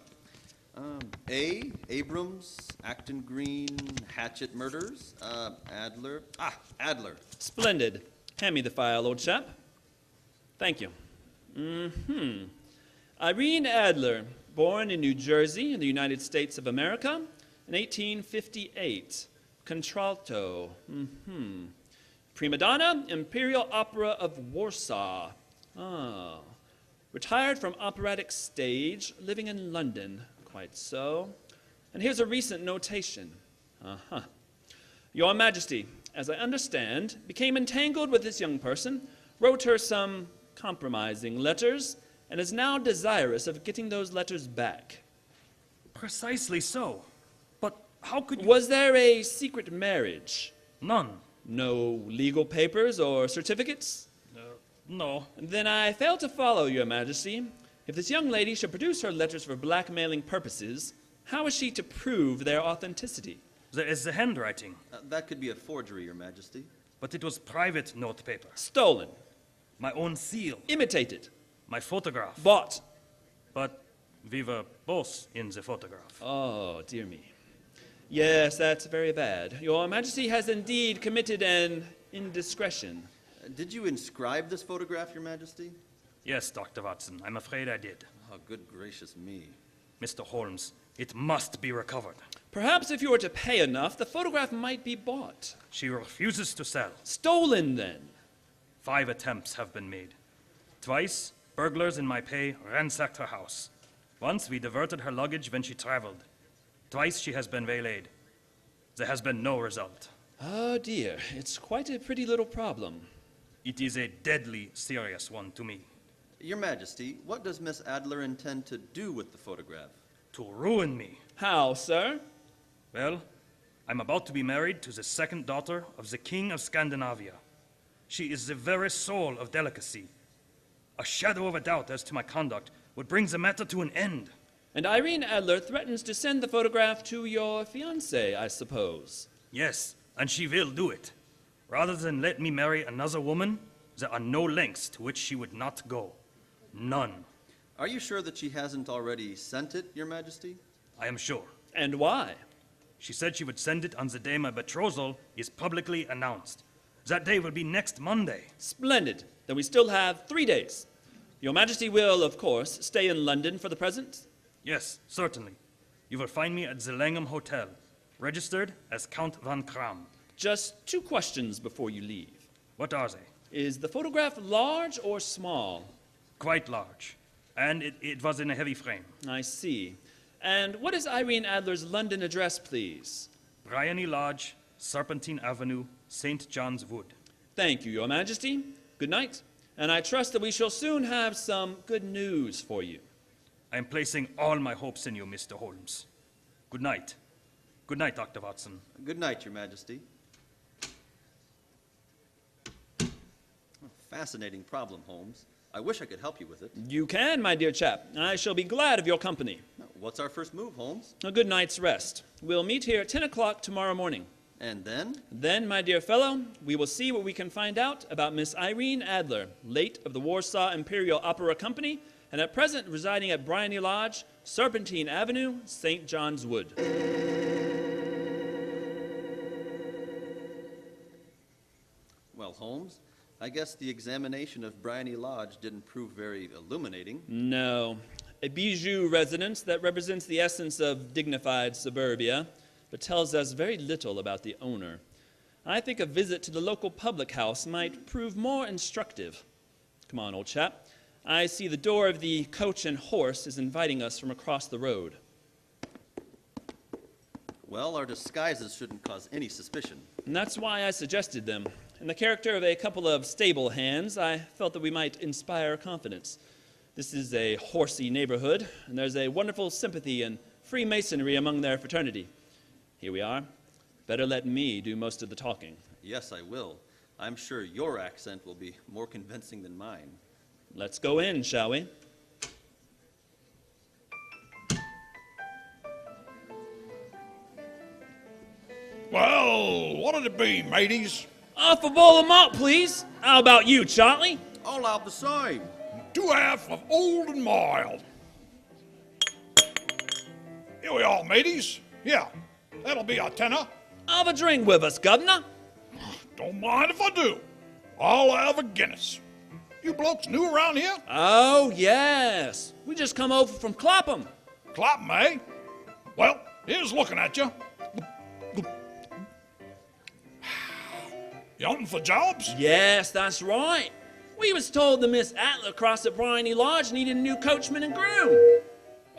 Abrams, Acton Green, Hatchet Murders, Adler. Adler. Splendid. Hand me the file, old chap. Thank you. Irene Adler, born in New Jersey in the United States of America in 1858. Contralto. Prima donna, Imperial Opera of Warsaw. Retired from operatic stage, living in London. Quite so. And here's a recent notation. Your Majesty, as I understand, became entangled with this young person, wrote her some compromising letters, and is now desirous of getting those letters back. Precisely so. But how could you... Was there a secret marriage? None. No legal papers or certificates? No. Then I fail to follow, Your Majesty. If this young lady should produce her letters for blackmailing purposes, how is she to prove their authenticity? There is the handwriting. That could be a forgery, Your Majesty. But it was private note paper. Stolen. My own seal. Imitated. My photograph. Bought. But we were both in the photograph. Oh, dear me. Yes, that's very bad. Your Majesty has indeed committed an indiscretion. Did you inscribe this photograph, Your Majesty? Yes, Dr. Watson, I'm afraid I did. Oh, good gracious me. Mr. Holmes, it must be recovered. Perhaps if you were to pay enough, the photograph might be bought. She refuses to sell. Stolen, then? 5 attempts have been made. Twice, burglars in my pay ransacked her house. Once, we diverted her luggage when she traveled. Twice, she has been waylaid. There has been no result. Oh, dear. It's quite a pretty little problem. It is a deadly serious one to me. Your Majesty, what does Miss Adler intend to do with the photograph? To ruin me. How, sir? Well, I'm about to be married to the second daughter of the King of Scandinavia. She is the very soul of delicacy. A shadow of a doubt as to my conduct would bring the matter to an end. And Irene Adler threatens to send the photograph to your fiancé, I suppose. Yes, and she will do it. Rather than let me marry another woman, there are no lengths to which she would not go. None. Are you sure that she hasn't already sent it, Your Majesty? I am sure. And why? She said she would send it on the day my betrothal is publicly announced. That day will be next Monday. Splendid. Then we still have 3 days. Your Majesty will, of course, stay in London for the present? Yes, certainly. You will find me at the Langham Hotel, registered as Count von Kram. Just 2 questions before you leave. What are they? Is the photograph large or small? Quite large. And it was in a heavy frame. I see. And what is Irene Adler's London address, please? Bryony Lodge, Serpentine Avenue, St. John's Wood. Thank you, Your Majesty. Good night. And I trust that we shall soon have some good news for you. I am placing all my hopes in you, Mr. Holmes. Good night. Good night, Dr. Watson. Good night, Your Majesty. Fascinating problem, Holmes. I wish I could help you with it. You can, my dear chap. I shall be glad of your company. What's our first move, Holmes? A good night's rest. We'll meet here at 10 o'clock tomorrow morning. And then? Then, my dear fellow, we will see what we can find out about Miss Irene Adler, late of the Warsaw Imperial Opera Company, and at present residing at Bryony Lodge, Serpentine Avenue, St. John's Wood. Well, Holmes, I guess the examination of Bryony Lodge didn't prove very illuminating. No. A bijou residence that represents the essence of dignified suburbia, but tells us very little about the owner. I think a visit to the local public house might prove more instructive. Come on, old chap. I see the door of the Coach and Horse is inviting us from across the road. Well, our disguises shouldn't cause any suspicion. And that's why I suggested them. In the character of a couple of stable hands, I felt that we might inspire confidence. This is a horsey neighborhood, and there's a wonderful sympathy and Freemasonry among their fraternity. Here we are. Better let me do most of the talking. Yes, I will. I'm sure your accent will be more convincing than mine. Let's go in, shall we? Well, what'd it be, mateys? Off a bowl of malt, please. How about you, Charlie? All out the same. 2/2 of old and mild. Here we are, mateys. Yeah, that'll be a tenner. Have a drink with us, Governor. Don't mind if I do. I'll have a Guinness. You blokes new around here? Oh, yes. We just come over from Clapham. Clapham, eh? Well, here's looking at you. You hunting for jobs? Yes, that's right. We was told the Miss Adler across at Bryony Lodge needed a new coachman and groom.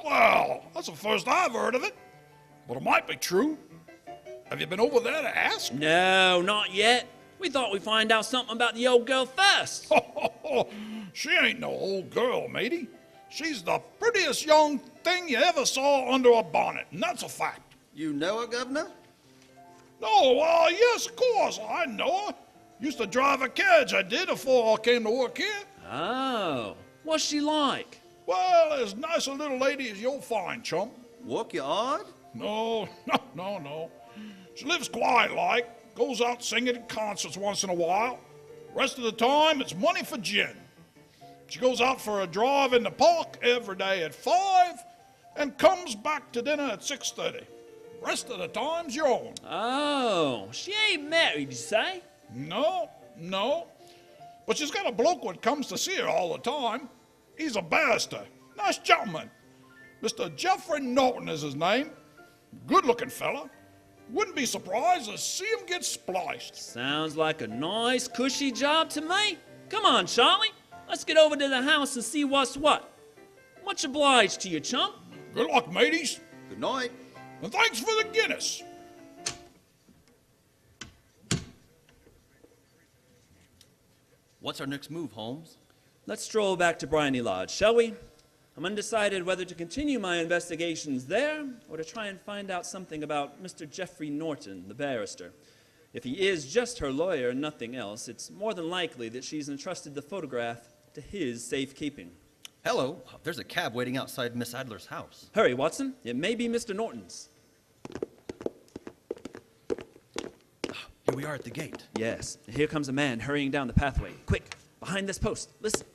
Well, that's the first I've heard of it. But it might be true. Have you been over there to ask? No, not yet. We thought we'd find out something about the old girl first. She ain't no old girl, matey. She's the prettiest young thing you ever saw under a bonnet, and that's a fact. You know her, Governor? No, yes, of course, I know her. Used to drive a carriage, I did, before I came to work here. Oh, what's she like? Well, as nice a little lady as you'll find, chump. Walk you odd? No. She lives quiet like, goes out singing at concerts once in a while. Rest of the time, it's money for gin. She goes out for a drive in the park every day at 5 and comes back to dinner at 6:30. Rest of the time's your own. Oh, she ain't married, you say? No. But she's got a bloke what comes to see her all the time. He's a barrister. Nice gentleman. Mr. Jeffrey Norton is his name. Good-looking fella. Wouldn't be surprised to see him get spliced. Sounds like a nice, cushy job to me. Come on, Charlie. Let's get over to the house and see what's what. Much obliged to you, chump. Good luck, mateys. Good night. And thanks for the Guinness. What's our next move, Holmes? Let's stroll back to Bryony Lodge, shall we? I'm undecided whether to continue my investigations there or to try and find out something about Mr. Jeffrey Norton, the barrister. If he is just her lawyer and nothing else, it's more than likely that she's entrusted the photograph to his safekeeping. Hello, there's a cab waiting outside Miss Adler's house. Hurry, Watson. It may be Mr. Norton's. Here we are at the gate. Yes, and here comes a man hurrying down the pathway. Quick, behind this post. Listen.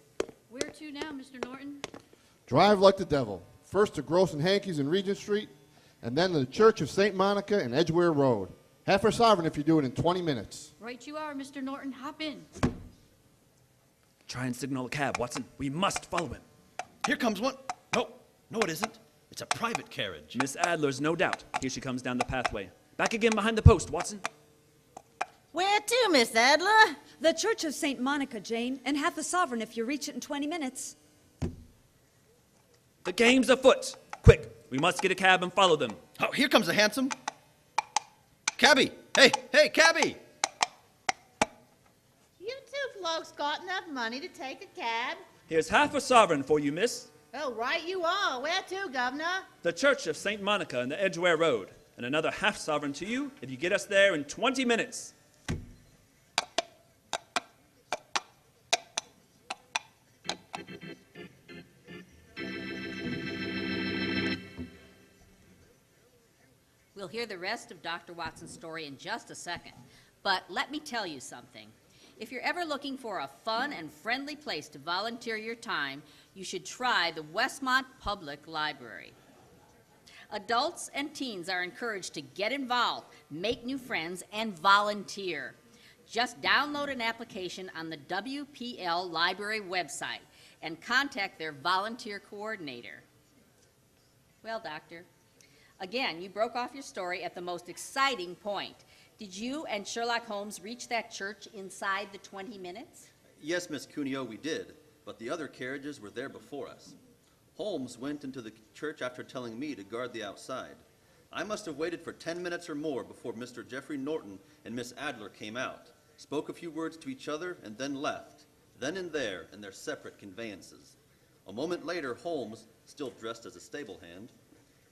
Where to now, Mr. Norton? Drive like the devil. First to Gross and Hankey's in Regent Street, and then to the Church of St. Monica and Edgware Road. Half for sovereign if you do it in 20 minutes. Right you are, Mr. Norton. Hop in. Try and signal a cab, Watson. We must follow him. Here comes one. No, it isn't. It's a private carriage. Miss Adler's, no doubt. Here she comes down the pathway. Back again behind the post, Watson. Where to, Miss Adler? The Church of St. Monica, Jane, and half a sovereign if you reach it in 20 minutes. The game's afoot. Quick, we must get a cab and follow them. Oh, here comes a hansom. Cabby! Hey, cabby! You two blokes got enough money to take a cab? Here's half a sovereign for you, miss. Oh, right you are. Where to, Governor? The Church of St. Monica and the Edgware Road. And another half sovereign to you if you get us there in 20 minutes. We'll hear the rest of Dr. Watson's story in just a second. But let me tell you something. If you're ever looking for a fun and friendly place to volunteer your time, you should try the Westmont Public Library. Adults and teens are encouraged to get involved, make new friends, and volunteer. Just download an application on the WPL Library website and contact their volunteer coordinator. Well, Doctor, again, you broke off your story at the most exciting point. Did you and Sherlock Holmes reach that church inside the 20 minutes? Yes, Miss Cuneo, we did, but the other carriages were there before us. Holmes went into the church after telling me to guard the outside. I must have waited for 10 minutes or more before Mr. Jeffrey Norton and Miss Adler came out, spoke a few words to each other, and then left, then and there in their separate conveyances. A moment later, Holmes, still dressed as a stable hand,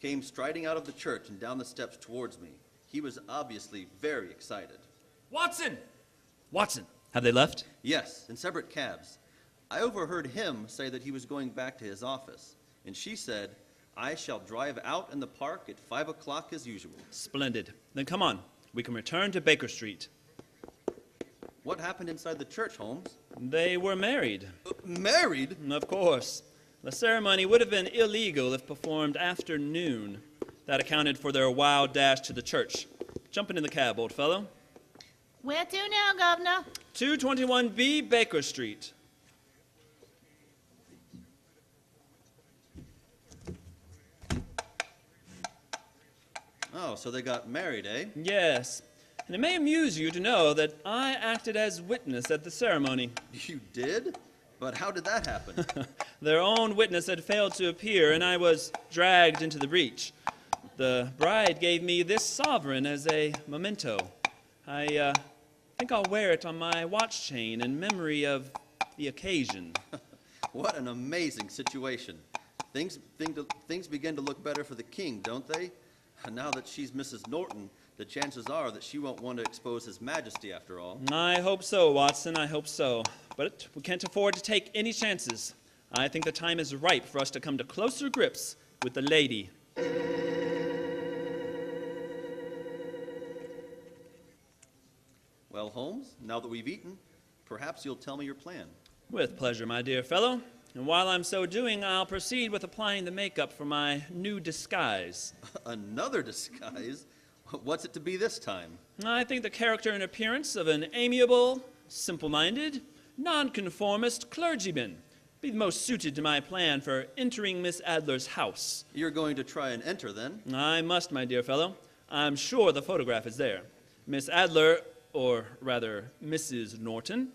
came striding out of the church and down the steps towards me. He was obviously very excited. Watson! Watson, have they left? Yes, in separate cabs. I overheard him say that he was going back to his office, and she said, "I shall drive out in the park at 5 o'clock as usual." Splendid. Then come on. We can return to Baker Street. What happened inside the church, Holmes? They were married. Married? Of course. The ceremony would have been illegal if performed after noon. That accounted for their wild dash to the church. Jump into the cab, old fellow. Where to now, Governor? 221B Baker Street. Oh, so they got married, eh? Yes. And it may amuse you to know that I acted as witness at the ceremony. You did? But how did that happen? Their own witness had failed to appear, and I was dragged into the breach. The bride gave me this sovereign as a memento. I think I'll wear it on my watch chain in memory of the occasion. What an amazing situation. Things begin to look better for the king, don't they? Now that she's Mrs. Norton, the chances are that she won't want to expose His Majesty after all. I hope so, Watson, I hope so. But we can't afford to take any chances. I think the time is ripe for us to come to closer grips with the lady. Well, Holmes, now that we've eaten, perhaps you'll tell me your plan. With pleasure, my dear fellow. And while I'm so doing, I'll proceed with applying the makeup for my new disguise. Another disguise? What's it to be this time? I think the character and appearance of an amiable, simple-minded, nonconformist clergyman be the most suited to my plan for entering Miss Adler's house. You're going to try and enter, then? I must, my dear fellow. I'm sure the photograph is there. Miss Adler, or rather Mrs. Norton,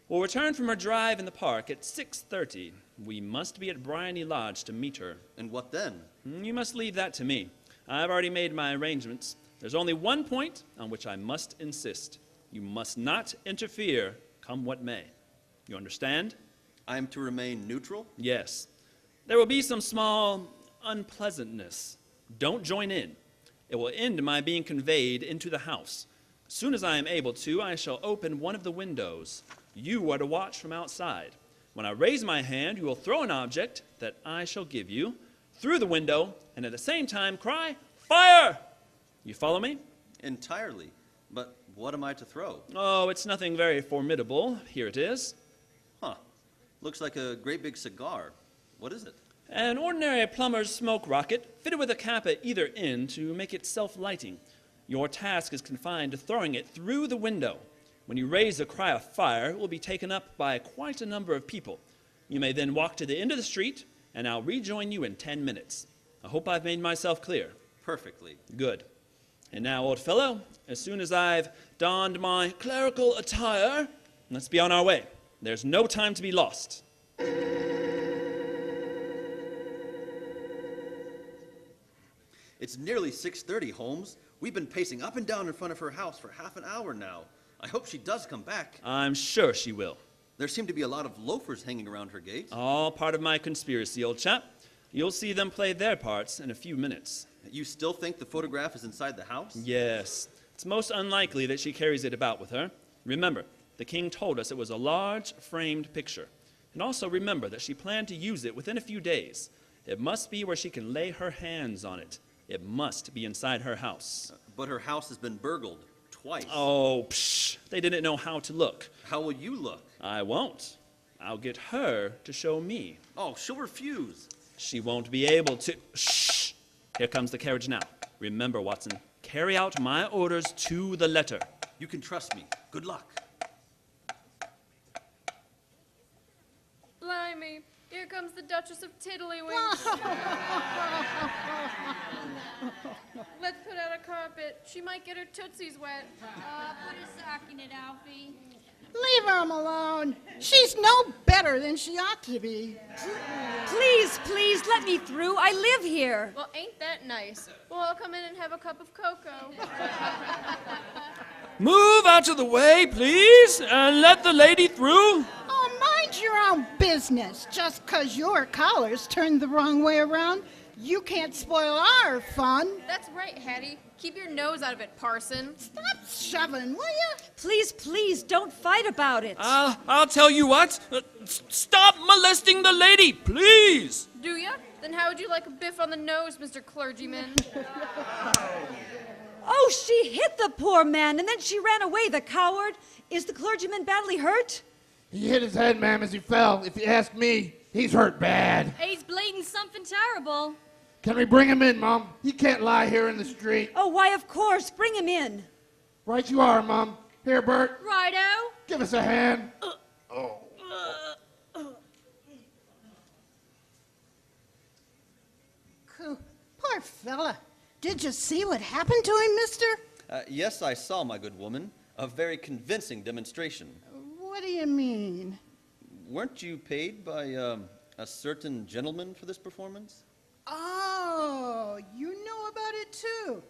will return from her drive in the park at 6:30. We must be at Bryony Lodge to meet her. And what then? You must leave that to me. I've already made my arrangements. There's only one point on which I must insist. You must not interfere, come what may. You understand? I am to remain neutral? Yes. There will be some small unpleasantness. Don't join in. It will end in my being conveyed into the house. As soon as I am able to, I shall open one of the windows. You are to watch from outside. When I raise my hand, you will throw an object that I shall give you through the window, and at the same time cry, "Fire!" You follow me? Entirely. But what am I to throw? Oh, it's nothing very formidable. Here it is. Huh. Looks like a great big cigar. What is it? An ordinary plumber's smoke rocket fitted with a cap at either end to make it self-lighting. Your task is confined to throwing it through the window. When you raise the cry of fire, it will be taken up by quite a number of people. You may then walk to the end of the street, and I'll rejoin you in 10 minutes. I hope I've made myself clear. Perfectly. Good. And now, old fellow, as soon as I've donned my clerical attire, let's be on our way. There's no time to be lost. It's nearly 6:30, Holmes. We've been pacing up and down in front of her house for half an hour now. I hope she does come back. I'm sure she will. There seem to be a lot of loafers hanging around her gate. All part of my conspiracy, old chap. You'll see them play their parts in a few minutes. You still think the photograph is inside the house? Yes. It's most unlikely that she carries it about with her. Remember, the king told us it was a large framed picture. And also remember that she planned to use it within a few days. It must be where she can lay her hands on it. It must be inside her house. But her house has been burgled twice. Oh, psh, they didn't know how to look. How will you look? I won't. I'll get her to show me. Oh, she'll refuse. She won't be able to. Shh! Here comes the carriage now. Remember, Watson, carry out my orders to the letter. You can trust me. Good luck. Blimey, here comes the Duchess of Tiddlywinks. Let's put out a carpet. She might get her tootsies wet. Put a sock in it, Alfie. Leave her alone. She's no better than she ought to be. Please, please, let me through. I live here. Well, ain't that nice? Well, I'll come in and have a cup of cocoa. Move out of the way, please, and let the lady through. Oh, mind your own business. Just 'cause your collar's turned the wrong way around, you can't spoil our fun. That's right, Hattie. Keep your nose out of it, parson. Stop shoving, will you? Please, please, don't fight about it. I'll tell you what. Stop molesting the lady, please. Do ya? Then how would you like a biff on the nose, Mr. Clergyman? Oh, Oh, she hit the poor man, and then she ran away, the coward. Is the clergyman badly hurt? He hit his head, ma'am, as he fell. If you ask me, he's hurt bad. He's bleeding something terrible. Can we bring him in, Mom? He can't lie here in the street. Oh, why, of course. Bring him in. Right you are, Mom. Here, Bert. Righto. Give us a hand. Poor fella. Did you see what happened to him, mister? Yes, I saw, my good woman. A very convincing demonstration. What do you mean? Weren't you paid by a certain gentleman for this performance? Oh, you know about it too.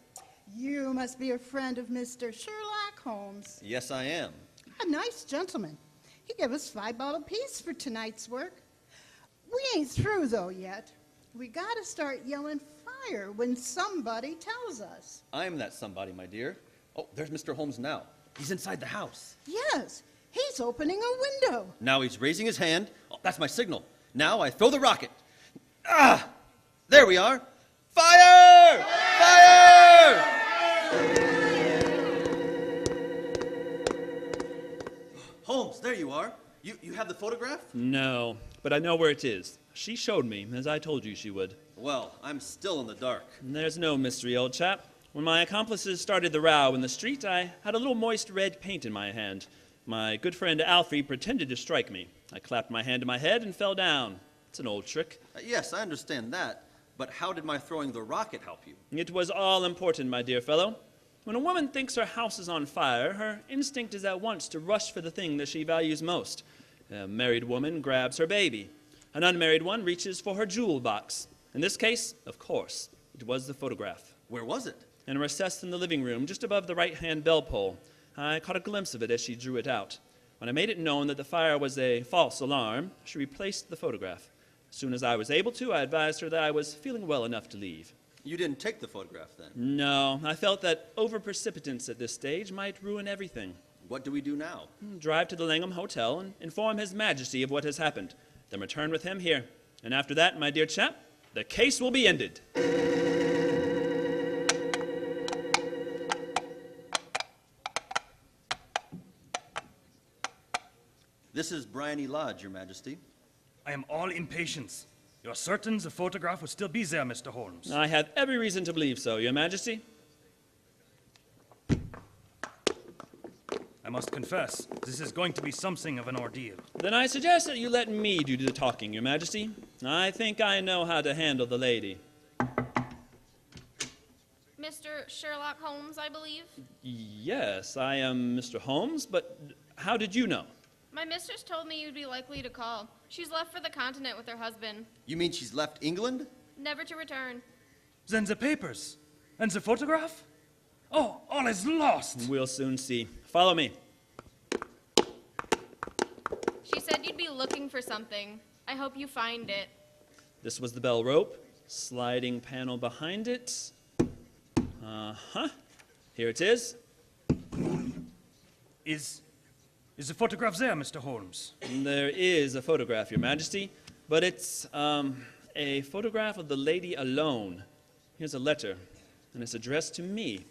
You must be a friend of Mr. Sherlock Holmes. Yes, I am. A nice gentleman. He gave us $5 apiece for tonight's work. We ain't through, though, yet. We gotta start yelling fire when somebody tells us. I'm that somebody, my dear. Oh, there's Mr. Holmes now. He's inside the house. Yes, he's opening a window. Now he's raising his hand. Oh, that's my signal. Now I throw the rocket. Ah! There we are. Fire! Fire! Holmes, there you are. You have the photograph? No, but I know where it is. She showed me, as I told you she would. Well, I'm still in the dark. There's no mystery, old chap. When my accomplices started the row in the street, I had a little moist red paint in my hand. My good friend Alfie pretended to strike me. I clapped my hand to my head and fell down. It's an old trick. Yes, I understand that. But how did my throwing the rocket help you? It was all important, my dear fellow. When a woman thinks her house is on fire, her instinct is at once to rush for the thing that she values most. A married woman grabs her baby. An unmarried one reaches for her jewel box. In this case, of course, it was the photograph. Where was it? In a recess in the living room, just above the right-hand bell pull. I caught a glimpse of it as she drew it out. When I made it known that the fire was a false alarm, she replaced the photograph. As soon as I was able to, I advised her that I was feeling well enough to leave. You didn't take the photograph then? No, I felt that over-precipitance at this stage might ruin everything. What do we do now? Drive to the Langham Hotel and inform His Majesty of what has happened. Then return with him here. And after that, my dear chap, the case will be ended. This is Bryony Lodge, Your Majesty. I am all impatience. You're certain the photograph would still be there, Mr. Holmes? I have every reason to believe so, Your Majesty. I must confess, this is going to be something of an ordeal. Then I suggest that you let me do the talking, Your Majesty. I think I know how to handle the lady. Mr. Sherlock Holmes, I believe? Yes, I am Mr. Holmes, but how did you know? My mistress told me you'd be likely to call. She's left for the continent with her husband, You mean she's left England? never to return. Then the papers. And the photograph? Oh, all is lost. We'll soon see. Follow me. She said you'd be looking for something. I hope you find it. This was the bell rope. Sliding panel behind it. Uh-huh. Here it is. Is the photograph there, Mr. Holmes? There is a photograph, Your Majesty, but it's a photograph of the lady alone. Here's a letter, and it's addressed to me.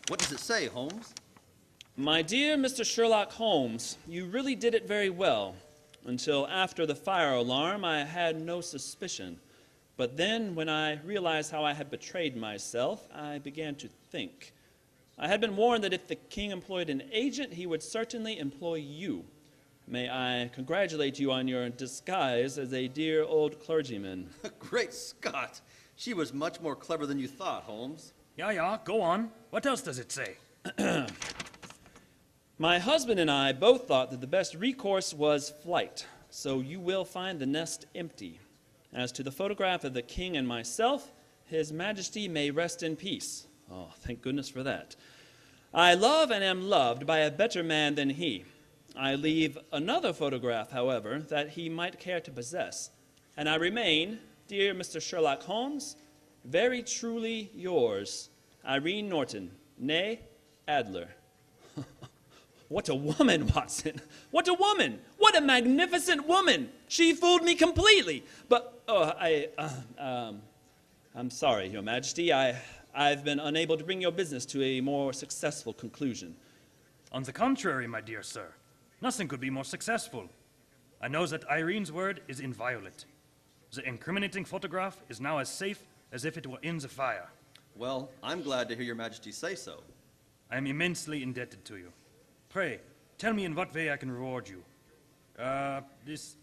What does it say, Holmes? My dear Mr. Sherlock Holmes, you really did it very well. Until after the fire alarm, I had no suspicion. But then, when I realized how I had betrayed myself, I began to think. I had been warned that if the king employed an agent, he would certainly employ you. May I congratulate you on your disguise as a dear old clergyman. Great Scott! She was much more clever than you thought, Holmes. Yeah, go on. What else does it say? My husband and I both thought that the best recourse was flight, so you will find the nest empty. As to the photograph of the king and myself, His Majesty may rest in peace. Oh, thank goodness for that. I love and am loved by a better man than he. I leave another photograph, however, that he might care to possess. And I remain, dear Mr. Sherlock Holmes, very truly yours, Irene Norton, née Adler. What a woman, Watson. What a woman. What a magnificent woman. She fooled me completely. But, I'm sorry, Your Majesty. I've been unable to bring your business to a more successful conclusion. On the contrary, my dear sir, nothing could be more successful. I know that Irene's word is inviolate. The incriminating photograph is now as safe as if it were in the fire. Well, I'm glad to hear Your Majesty say so. I am immensely indebted to you. Pray, tell me in what way I can reward you. This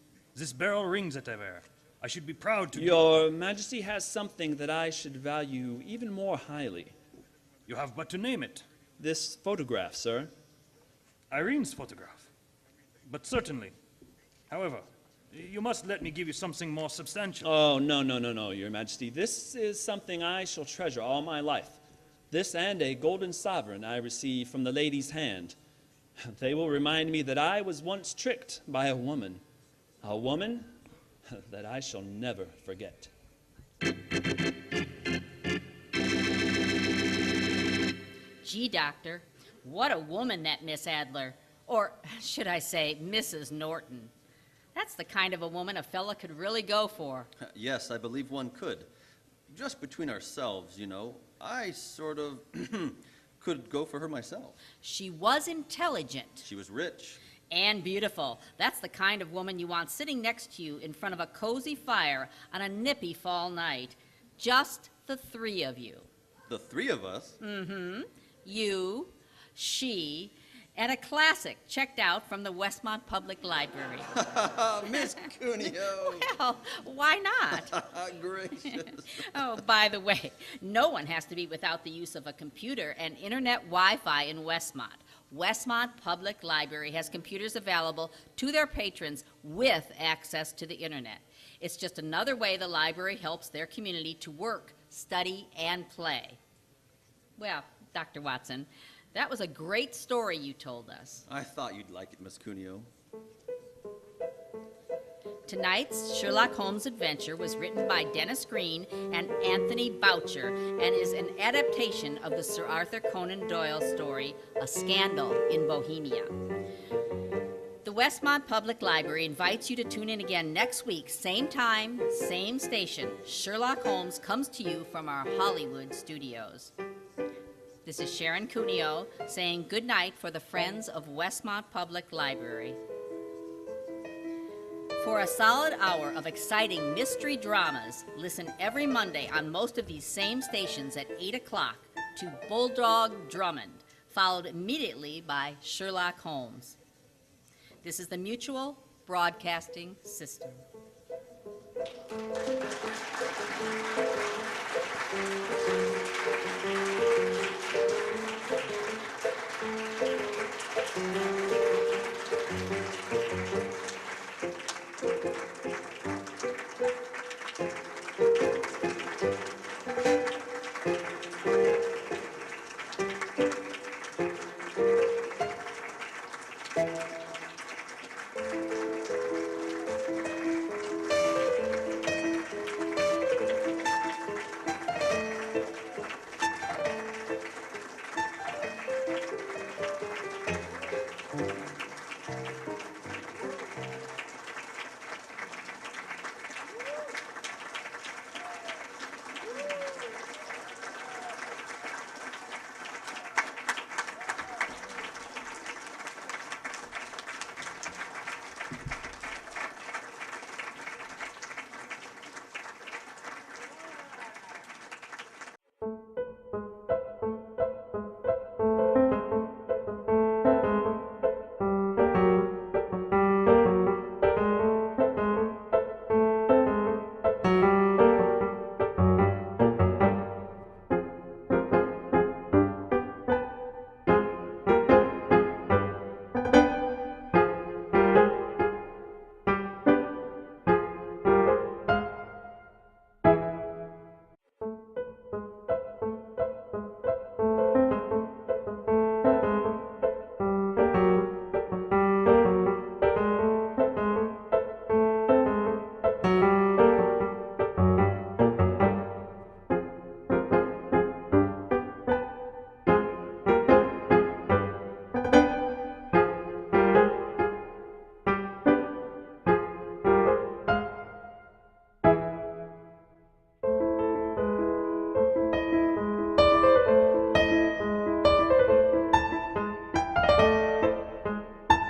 beryl ring that I wear. I should be proud to... Your Majesty has something that I should value even more highly. You have but to name it. This photograph, sir. Irene's photograph. But certainly. However, you must let me give you something more substantial. Oh, no, Your Majesty. This is something I shall treasure all my life. This and a golden sovereign I received from the lady's hand. They will remind me that I was once tricked by a woman that I shall never forget. Gee, Doctor, what a woman that Miss Adler, or should I say Mrs. Norton. That's the kind of a woman a fella could really go for. Yes, I believe one could. Just between ourselves, you know, I sort of could go for her myself. She was intelligent. She was rich. And beautiful. That's the kind of woman you want sitting next to you in front of a cozy fire on a nippy fall night. Just the three of you. The three of us? Mm-hmm. You, she, and a classic checked out from the Westmont Public Library. Miss Cuneo. Well, why not? Gracious. Oh, by the way, no one has to be without the use of a computer and internet Wi-Fi in Westmont. Westmont Public Library has computers available to their patrons with access to the internet. It's just another way the library helps their community to work, study, and play. Well, Dr. Watson, that was a great story you told us. I thought you'd like it, Miss Cuneo. Tonight's Sherlock Holmes adventure was written by Dennis Green and Anthony Boucher and is an adaptation of the Sir Arthur Conan Doyle story, A Scandal in Bohemia. The Westmont Public Library invites you to tune in again next week, same time, same station. Sherlock Holmes comes to you from our Hollywood studios. This is Sharon Cuneo saying good night for the Friends of Westmont Public Library. For a solid hour of exciting mystery dramas, listen every Monday on most of these same stations at 8 o'clock to Bulldog Drummond, followed immediately by Sherlock Holmes. This is the Mutual Broadcasting System.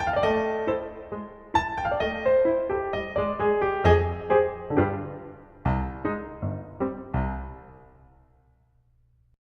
Bye.